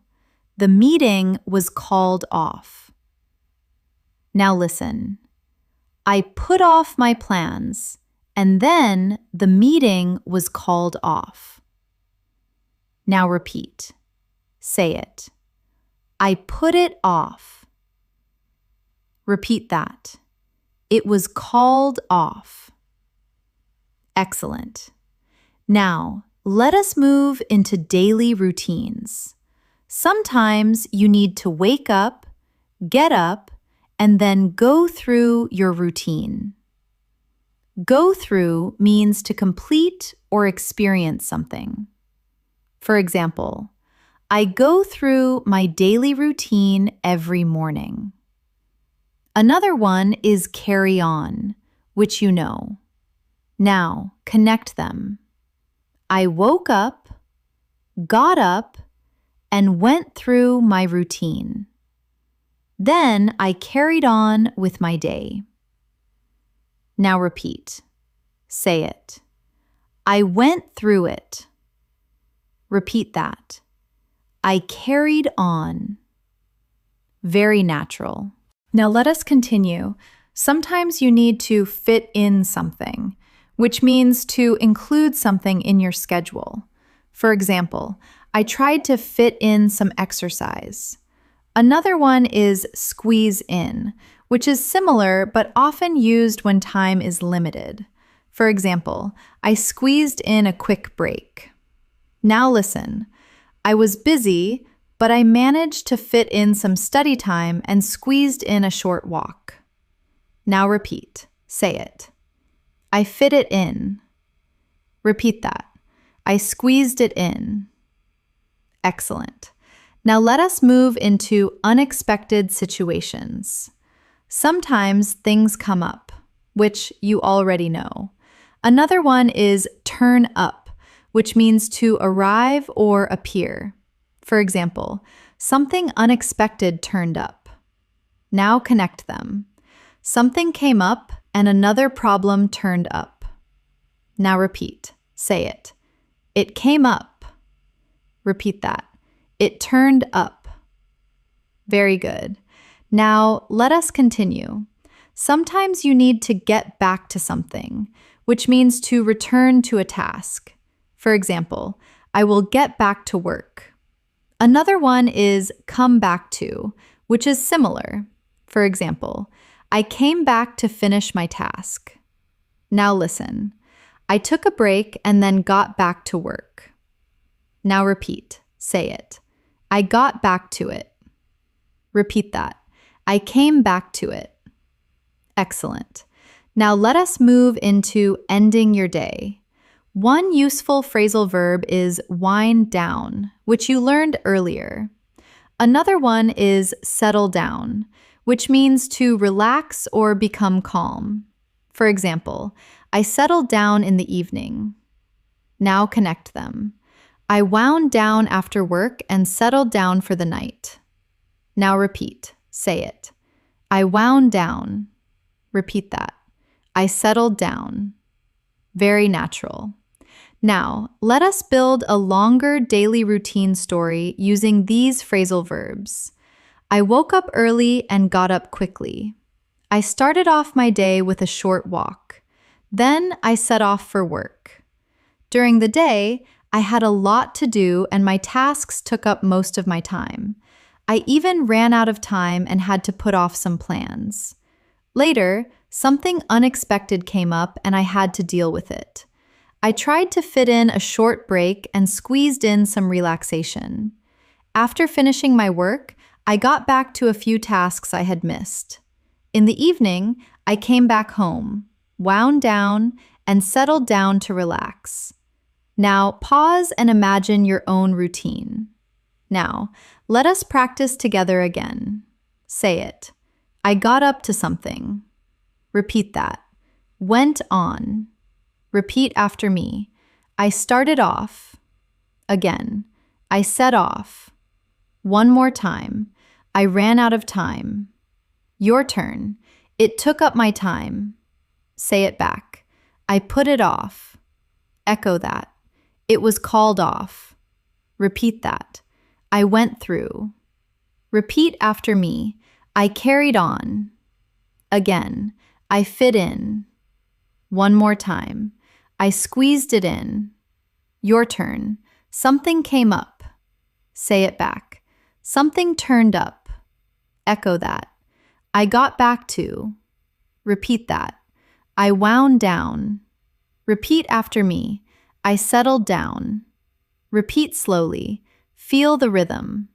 the meeting was called off. Now listen. I put off my plans, and then the meeting was called off. Now repeat. Say it. I put it off. Repeat that. It was called off. Excellent. Now, let us move into daily routines. Sometimes you need to wake up, get up, and then go through your routine. Go through means to complete or experience something. For example, I go through my daily routine every morning. Another one is carry on, which you know. Now, connect them. I woke up, got up, and went through my routine. Then I carried on with my day. Now repeat. Say it. I went through it. Repeat that. I carried on. Very natural. Now let us continue. Sometimes you need to fit in something, which means to include something in your schedule. For example, I tried to fit in some exercise. Another one is squeeze in, which is similar but often used when time is limited. For example, I squeezed in a quick break. Now listen. I was busy, but I managed to fit in some study time and squeezed in a short walk. Now repeat. Say it. I fit it in. Repeat that. I squeezed it in. Excellent. Now let us move into unexpected situations. Sometimes things come up, which you already know. Another one is turn up, which means to arrive or appear. For example, something unexpected turned up. Now connect them. Something came up and another problem turned up. Now repeat. Say it. It came up. Repeat that. It turned up. Very good. Now let us continue. Sometimes you need to get back to something, which means to return to a task. For example, I will get back to work. Another one is come back to, which is similar. For example, I came back to finish my task. Now listen. I took a break and then got back to work. Now repeat. Say it. I got back to it. Repeat that. I came back to it. Excellent. Now let us move into ending your day. One useful phrasal verb is wind down, which you learned earlier. Another one is settle down, which means to relax or become calm. For example, I settled down in the evening. Now connect them. I wound down after work and settled down for the night. Now repeat. Say it. I wound down. Repeat that. I settled down. Very natural. Now, let us build a longer daily routine story using these phrasal verbs. I woke up early and got up quickly. I started off my day with a short walk. Then I set off for work. During the day, I had a lot to do and my tasks took up most of my time. I even ran out of time and had to put off some plans. Later, something unexpected came up and I had to deal with it. I tried to fit in a short break and squeezed in some relaxation. After finishing my work, I got back to a few tasks I had missed. In the evening, I came back home, wound down, and settled down to relax. Now, pause and imagine your own routine. Now, let us practice together again. Say it. I got up to something. Repeat that. Went on. Repeat after me. I started off. Again. I set off. One more time. I ran out of time. Your turn. It took up my time. Say it back. I put it off. Echo that. It was called off. Repeat that. I went through. Repeat after me. I carried on. Again. I fit in. One more time. I squeezed it in. Your turn. Something came up. Say it back. Something turned up. Echo that. I got back to. Repeat that. I wound down. Repeat after me. I settled down. Repeat slowly. Feel the rhythm.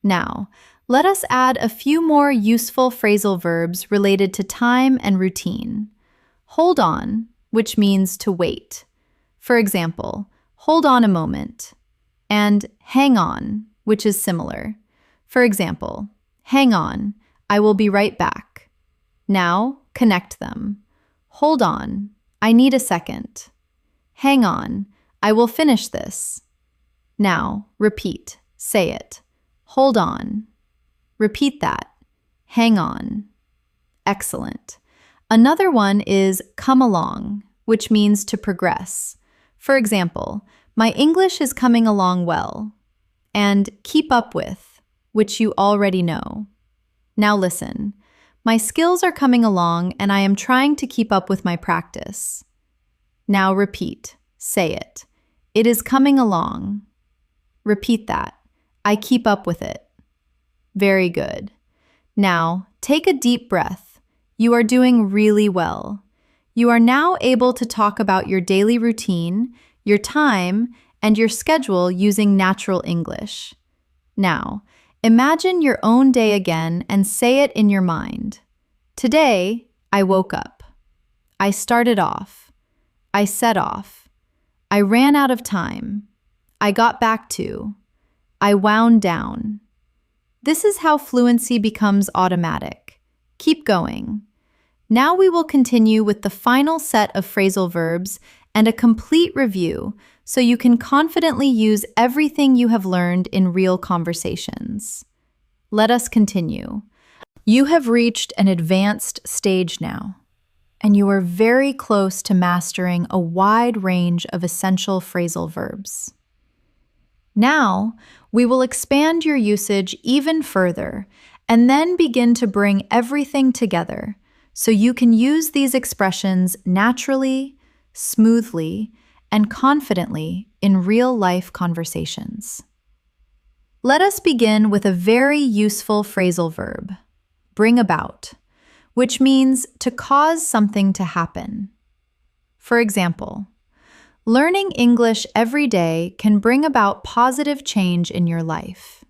Now, let us add a few more useful phrasal verbs related to time and routine. Hold on, which means to wait. For example, hold on a moment. And hang on, which is similar. For example, hang on, I will be right back. Now, connect them. Hold on, I need a second. Hang on, I will finish this. Now, repeat, say it. Hold on. Repeat that. Hang on. Excellent. Another one is come along, which means to progress. For example, My English is coming along well. And keep up with, which you already know. Now listen, my skills are coming along and I am trying to keep up with my practice. Now repeat, say it. It is coming along. Repeat that. I keep up with it. Very good. Now, take a deep breath. You are doing really well. You are now able to talk about your daily routine, your time, and your schedule using natural English. Now, imagine your own day again and say it in your mind. Today, I woke up. I started off. I set off. I ran out of time. I got back to. I wound down. This is how fluency becomes automatic. Keep going. Now we will continue with the final set of phrasal verbs and a complete review so you can confidently use everything you have learned in real conversations. Let us continue. You have reached an advanced stage now, and you are very close to mastering a wide range of essential phrasal verbs. Now, we will expand your usage even further and then begin to bring everything together so you can use these expressions naturally, smoothly, and confidently in real-life conversations. Let us begin with a very useful phrasal verb, bring about, which means to cause something to happen. For example, learning English every day can bring about positive change in your life.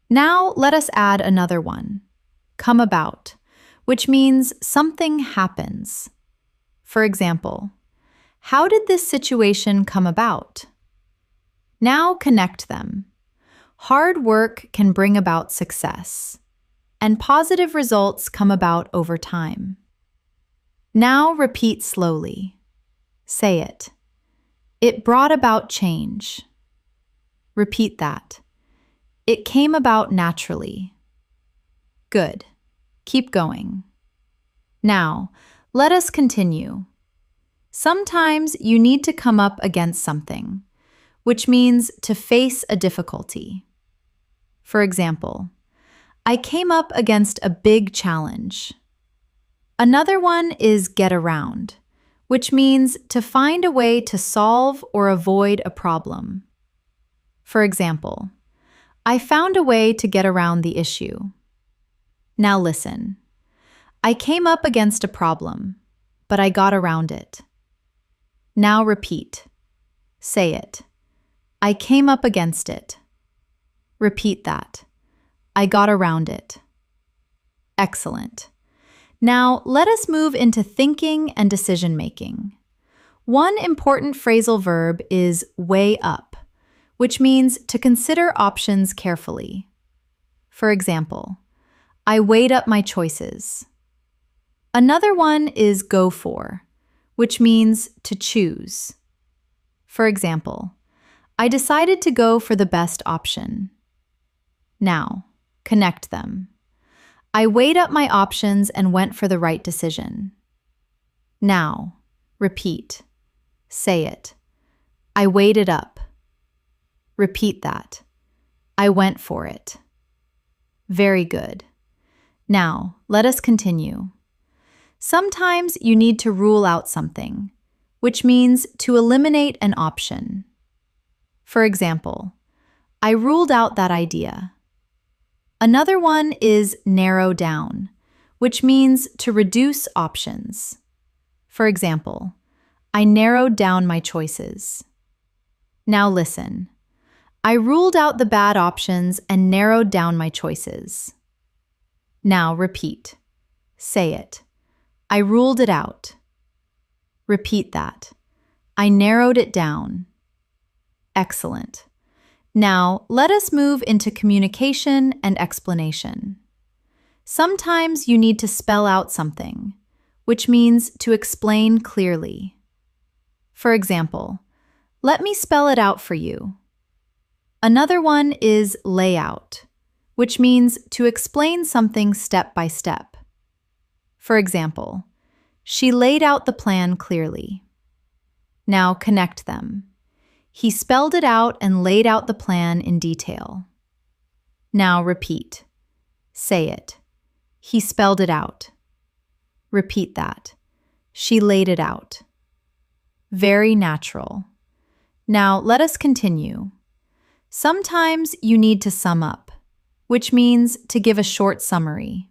Now let us add another one, come about, which means something happens. For example, how did this situation come about? Now connect them. Hard work can bring about success, and positive results come about over time. Now repeat slowly. Say it. It brought about change. Repeat that. It came about naturally. Good. Keep going. Now, let us continue. Sometimes you need to come up against something, which means to face a difficulty. For example, I came up against a big challenge. Another one is get around, which means to find a way to solve or avoid a problem. For example, I found a way to get around the issue. Now listen. I came up against a problem, but I got around it. Now repeat. Say it. I came up against it. Repeat that. I got around it. Excellent. Now let us move into thinking and decision-making. One important phrasal verb is weigh up, which means to consider options carefully. For example, I weighed up my choices. Another one is go for, which means to choose. For example, I decided to go for the best option. Now, connect them. I weighed up my options and went for the right decision. Now, repeat. Say it. I weighed it up. Repeat that. I went for it. Very good. Now, let us continue. Sometimes you need to rule out something, which means to eliminate an option. For example, I ruled out that idea. Another one is narrow down, which means to reduce options. For example, I narrowed down my choices. Now listen. I ruled out the bad options and narrowed down my choices. Now repeat. Say it. I ruled it out. Repeat that. I narrowed it down. Excellent. Now, let us move into communication and explanation. Sometimes you need to spell out something, which means to explain clearly. For example, let me spell it out for you. Another one is lay out, which means to explain something step by step. For example, she laid out the plan clearly. Now connect them. He spelled it out and laid out the plan in detail. Now repeat. Say it. He spelled it out. Repeat that. She laid it out. Very natural. Now let us continue. Sometimes you need to sum up, which means to give a short summary.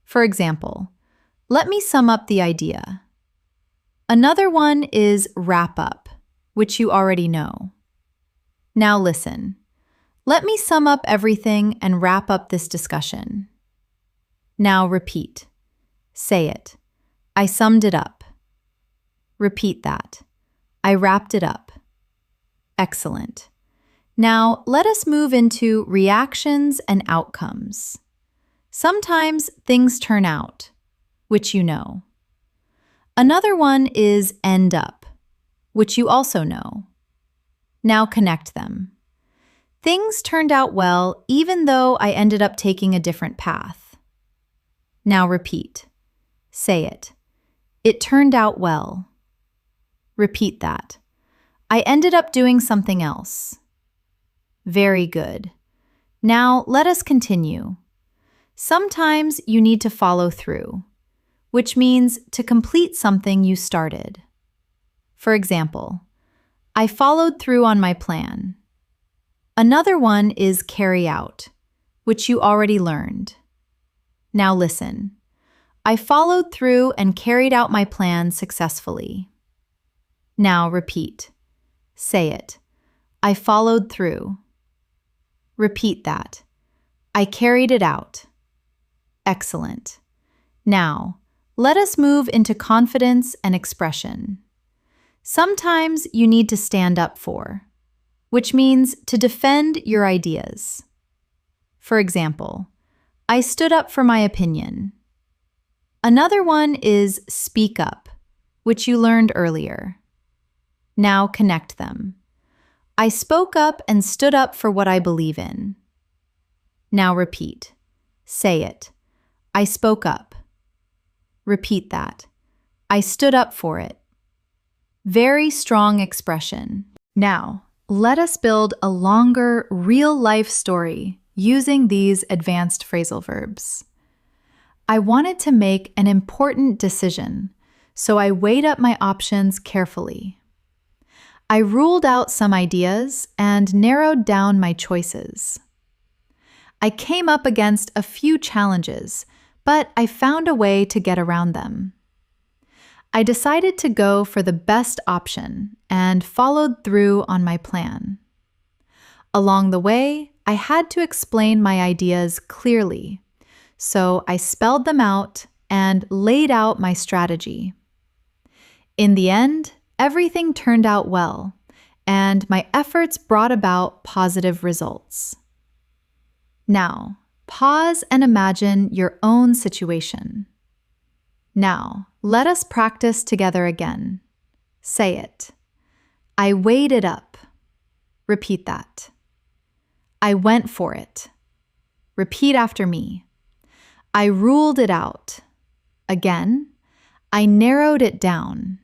For example, let me sum up the idea. Another one is wrap up, which you already know. Now listen. Let me sum up everything and wrap up this discussion. Now repeat. Say it. I summed it up. Repeat that. I wrapped it up. Excellent. Now let us move into reactions and outcomes. Sometimes things turn out, which you know. Another one is end up, which you also know. Now connect them. Things turned out well even though I ended up taking a different path. Now repeat. Say it. It turned out well. Repeat that. I ended up doing something else. Very good. Now let us continue. Sometimes you need to follow through, which means to complete something you started. For example, I followed through on my plan. Another one is carry out, which you already learned. Now listen. I followed through and carried out my plan successfully. Now repeat. Say it. I followed through. Repeat that. I carried it out. Excellent. Now, let us move into confidence and expression. Sometimes you need to stand up for, which means to defend your ideas. For example, I stood up for my opinion. Another one is speak up, which you learned earlier. Now connect them. I spoke up and stood up for what I believe in. Now repeat. Say it. I spoke up. Repeat that. I stood up for it. Very strong expression. Now, let us build a longer, real-life story using these advanced phrasal verbs. I wanted to make an important decision, so I weighed up my options carefully. I ruled out some ideas and narrowed down my choices. I came up against a few challenges, but I found a way to get around them. I decided to go for the best option and followed through on my plan. Along the way, I had to explain my ideas clearly, so I spelled them out and laid out my strategy. In the end, everything turned out well, and my efforts brought about positive results. Now, pause and imagine your own situation. Now, let us practice together again. Say it. I weighed it up. Repeat that. I went for it. Repeat after me. I ruled it out. Again, I narrowed it down.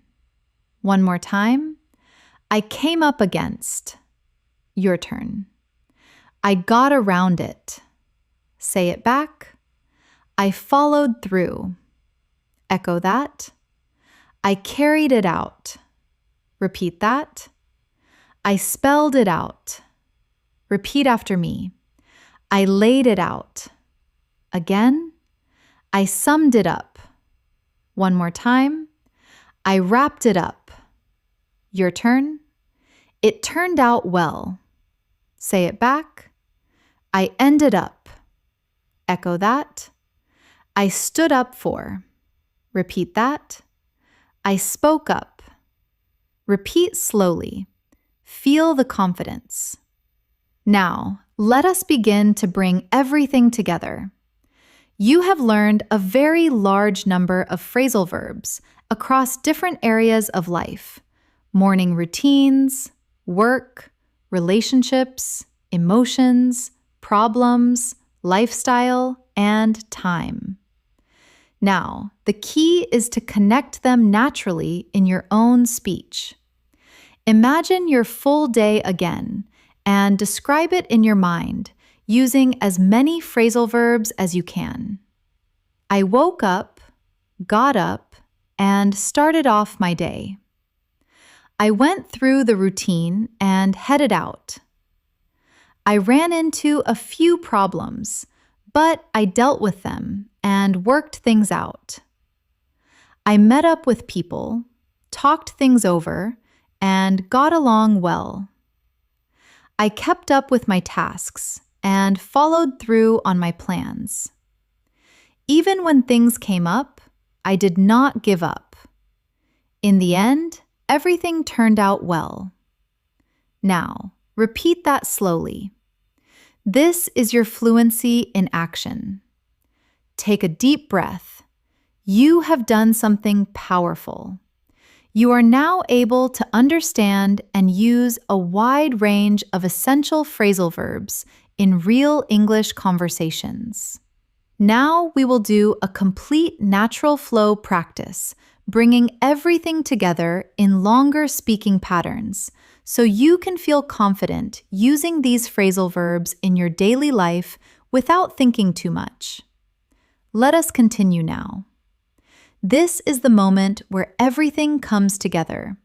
One more time. I came up against. Your turn. I got around it. Say it back. I followed through. Echo that. I carried it out. Repeat that. I spelled it out. Repeat after me. I laid it out. Again. I summed it up. One more time. I wrapped it up. Your turn. It turned out well. Say it back. I ended up. Echo that. I stood up for. Repeat that. I spoke up. Repeat slowly. Feel the confidence. Now, let us begin to bring everything together. You have learned a very large number of phrasal verbs across different areas of life: morning routines, work, relationships, emotions, problems, lifestyle, and time. Now, the key is to connect them naturally in your own speech. Imagine your full day again and describe it in your mind using as many phrasal verbs as you can. I woke up, got up, and started off my day. I went through the routine and headed out. I ran into a few problems, but I dealt with them and worked things out. I met up with people, talked things over, and got along well. I kept up with my tasks and followed through on my plans. Even when things came up, I did not give up. In the end, everything turned out well. Now, repeat that slowly. This is your fluency in action. Take a deep breath. You have done something powerful. You are now able to understand and use a wide range of essential phrasal verbs in real English conversations. Now we will do a complete natural flow practice, bringing everything together in longer speaking patterns, so you can feel confident using these phrasal verbs in your daily life without thinking too much. Let us continue now. This is the moment where everything comes together.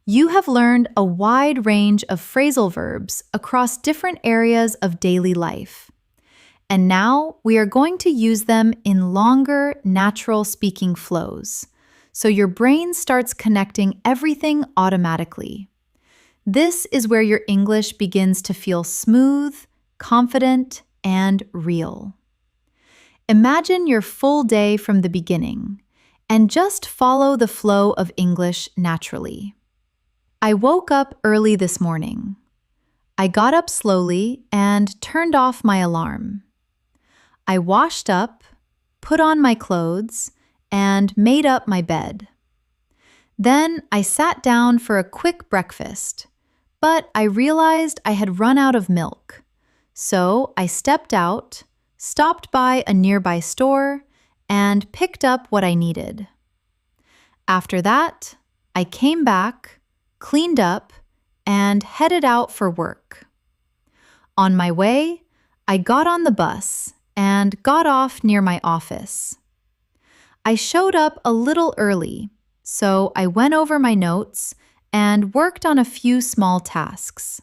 You have learned a wide range of phrasal verbs across different areas of daily life. And now we are going to use them in longer, natural speaking flows, so your brain starts connecting everything automatically. This is where your English begins to feel smooth, confident, and real. Imagine your full day from the beginning, and just follow the flow of English naturally. I woke up early this morning. I got up slowly and turned off my alarm. I washed up, put on my clothes, and made up my bed. Then I sat down for a quick breakfast, but I realized I had run out of milk. So I stepped out, stopped by a nearby store, and picked up what I needed. After that, I came back, cleaned up, and headed out for work. On my way, I got on the bus and got off near my office. I showed up a little early, so I went over my notes and worked on a few small tasks.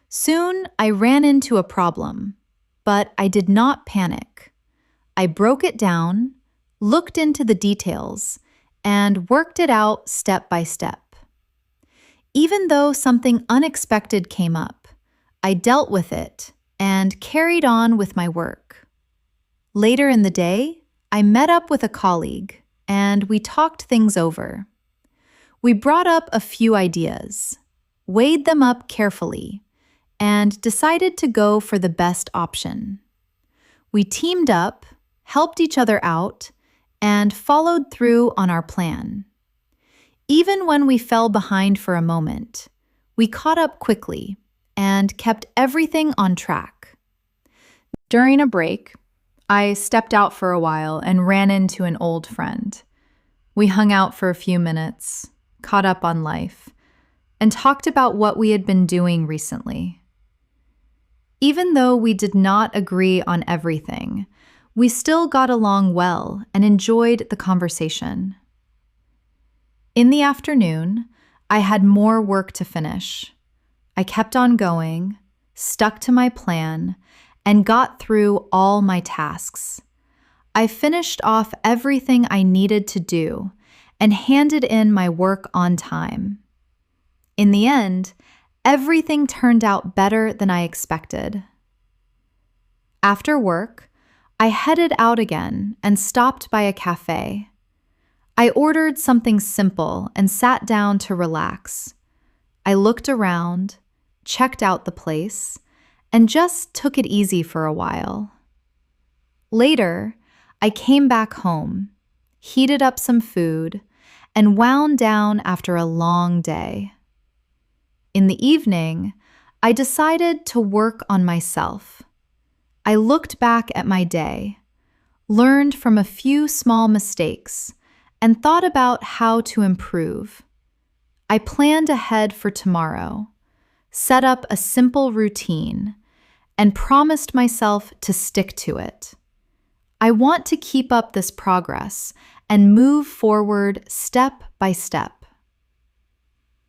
Soon, I ran into a problem, but I did not panic. I broke it down, looked into the details, and worked it out step by step. Even though something unexpected came up, I dealt with it and carried on with my work. Later in the day, I met up with a colleague and we talked things over. We brought up a few ideas, weighed them up carefully, and decided to go for the best option. We teamed up, helped each other out, and followed through on our plan. Even when we fell behind for a moment, we caught up quickly and kept everything on track. During a break, I stepped out for a while and ran into an old friend. We hung out for a few minutes, caught up on life, and talked about what we had been doing recently. Even though we did not agree on everything, we still got along well and enjoyed the conversation. In the afternoon, I had more work to finish. I kept on going, stuck to my plan, and got through all my tasks. I finished off everything I needed to do and handed in my work on time. In the end, everything turned out better than I expected. After work, I headed out again and stopped by a cafe. I ordered something simple and sat down to relax. I looked around, checked out the place, and just took it easy for a while. Later, I came back home, heated up some food, and wound down after a long day. In the evening, I decided to work on myself. I looked back at my day, learned from a few small mistakes, and thought about how to improve. I planned ahead for tomorrow, set up a simple routine, and promised myself to stick to it. I want to keep up this progress and move forward step by step.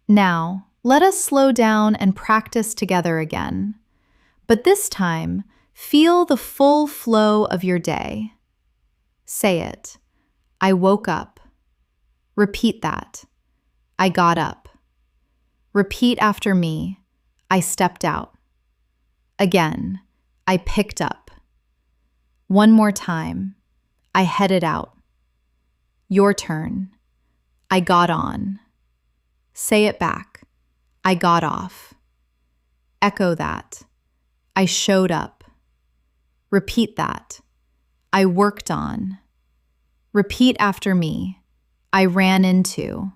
Now, let us slow down and practice together again. But this time, feel the full flow of your day. Say it. I woke up. Repeat that. I got up. Repeat after me. I stepped out. Again, I picked up. One more time. I headed out. Your turn. I got on. Say it back. I got off. Echo that. I showed up. Repeat that. I worked on. Repeat after me. I ran into.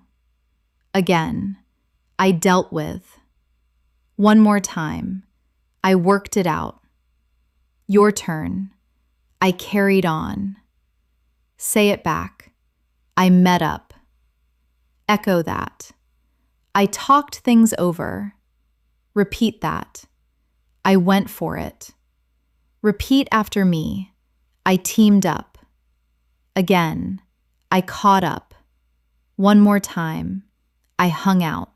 Again. I dealt with. One more time. I worked it out. Your turn. I carried on. Say it back. I met up. Echo that. I talked things over. Repeat that. I went for it. Repeat after me. I teamed up. Again. I caught up. One more time. I hung out.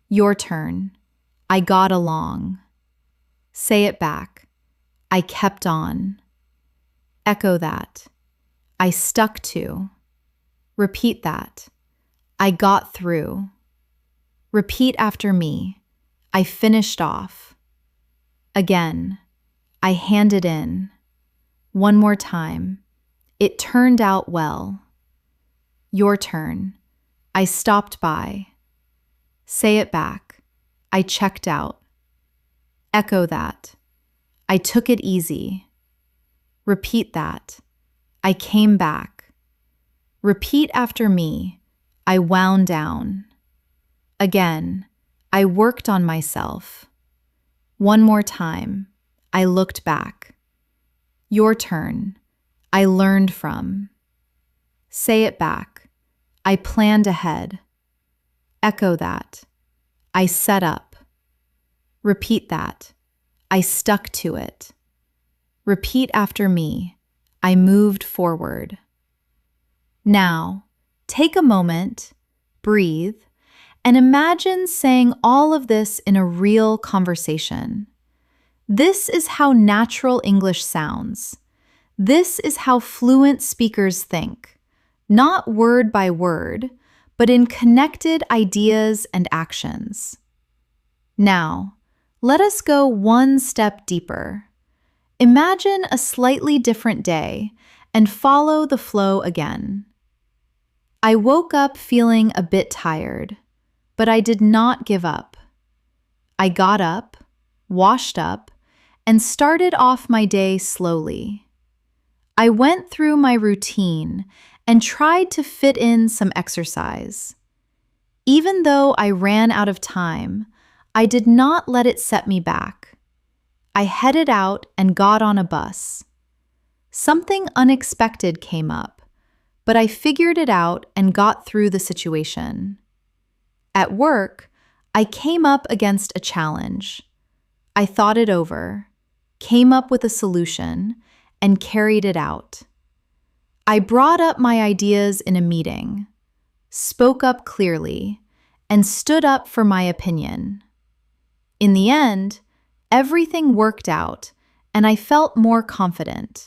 Your turn. I got along. Say it back. I kept on. Echo that. I stuck to. Repeat that. I got through. Repeat after me. I finished off. Again. I handed in. One more time. It turned out well. Your turn. I stopped by. Say it back. I checked out. Echo that. I took it easy. Repeat that. I came back. Repeat after me. I wound down. Again. I worked on myself. One more time. I looked back. Your turn. I learned from. Say it back. I planned ahead. Echo that. I set up. Repeat that. I stuck to it. Repeat after me. I moved forward. Now, take a moment, breathe, and imagine saying all of this in a real conversation. This is how natural English sounds. This is how fluent speakers think, not word by word, but in connected ideas and actions. Now, let us go one step deeper. Imagine a slightly different day and follow the flow again. I woke up feeling a bit tired, but I did not give up. I got up, washed up, and started off my day slowly. I went through my routine and tried to fit in some exercise. Even though I ran out of time, I did not let it set me back. I headed out and got on a bus. Something unexpected came up, but I figured it out and got through the situation. At work, I came up against a challenge. I thought it over, came up with a solution, and carried it out. I brought up my ideas in a meeting, spoke up clearly, and stood up for my opinion. In the end, everything worked out, and I felt more confident.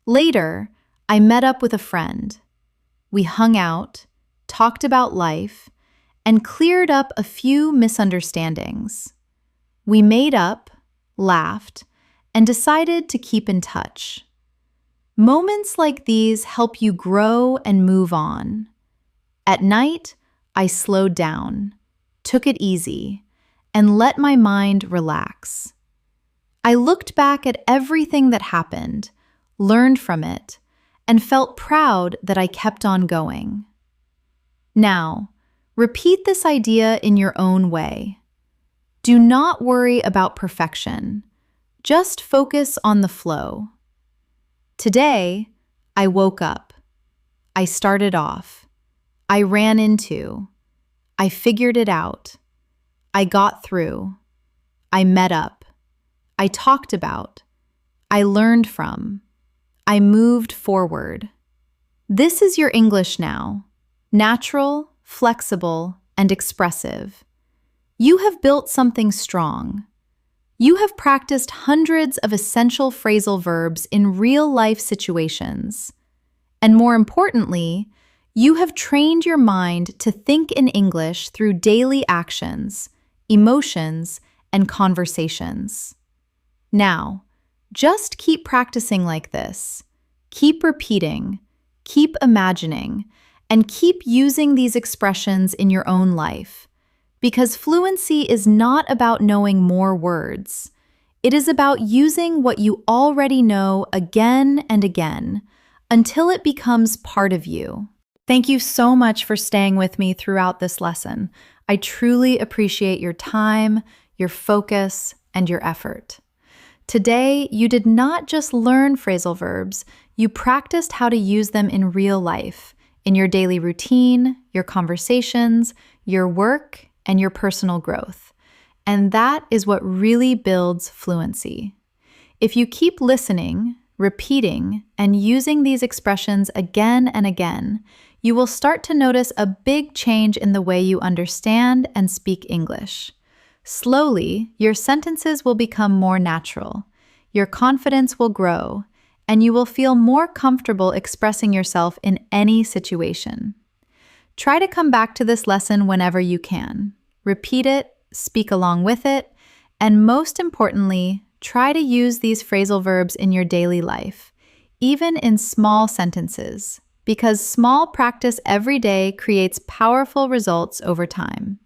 Later, I met up with a friend. We hung out, talked about life, and cleared up a few misunderstandings. We made up, laughed, and decided to keep in touch. Moments like these help you grow and move on. At night, I slowed down, took it easy, and let my mind relax. I looked back at everything that happened, learned from it, and felt proud that I kept on going. Now, repeat this idea in your own way. Do not worry about perfection. Just focus on the flow. Today, I woke up. I started off. I ran into. I figured it out. I got through. I met up. I talked about. I learned from. I moved forward. This is your English now. Natural, flexible, and expressive. You have built something strong. You have practiced hundreds of essential phrasal verbs in real-life situations. And more importantly, you have trained your mind to think in English through daily actions, emotions, and conversations. Now, just keep practicing like this. Keep repeating, keep imagining, and keep using these expressions in your own life. Because fluency is not about knowing more words. It is about using what you already know again and again until it becomes part of you. Thank you so much for staying with me throughout this lesson. I truly appreciate your time, your focus, and your effort. Today, you did not just learn phrasal verbs, you practiced how to use them in real life, in your daily routine, your conversations, your work, and your personal growth. And that is what really builds fluency. If you keep listening, repeating, and using these expressions again and again, you will start to notice a big change in the way you understand and speak English. Slowly, your sentences will become more natural, your confidence will grow, and you will feel more comfortable expressing yourself in any situation. Try to come back to this lesson whenever you can. Repeat it, speak along with it, and most importantly, try to use these phrasal verbs in your daily life, even in small sentences, because small practice every day creates powerful results over time.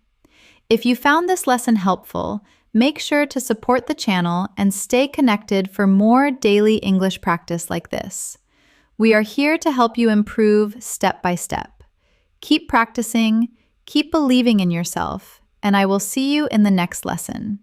If you found this lesson helpful, make sure to support the channel and stay connected for more daily English practice like this. We are here to help you improve step by step. Keep practicing, keep believing in yourself, and I will see you in the next lesson.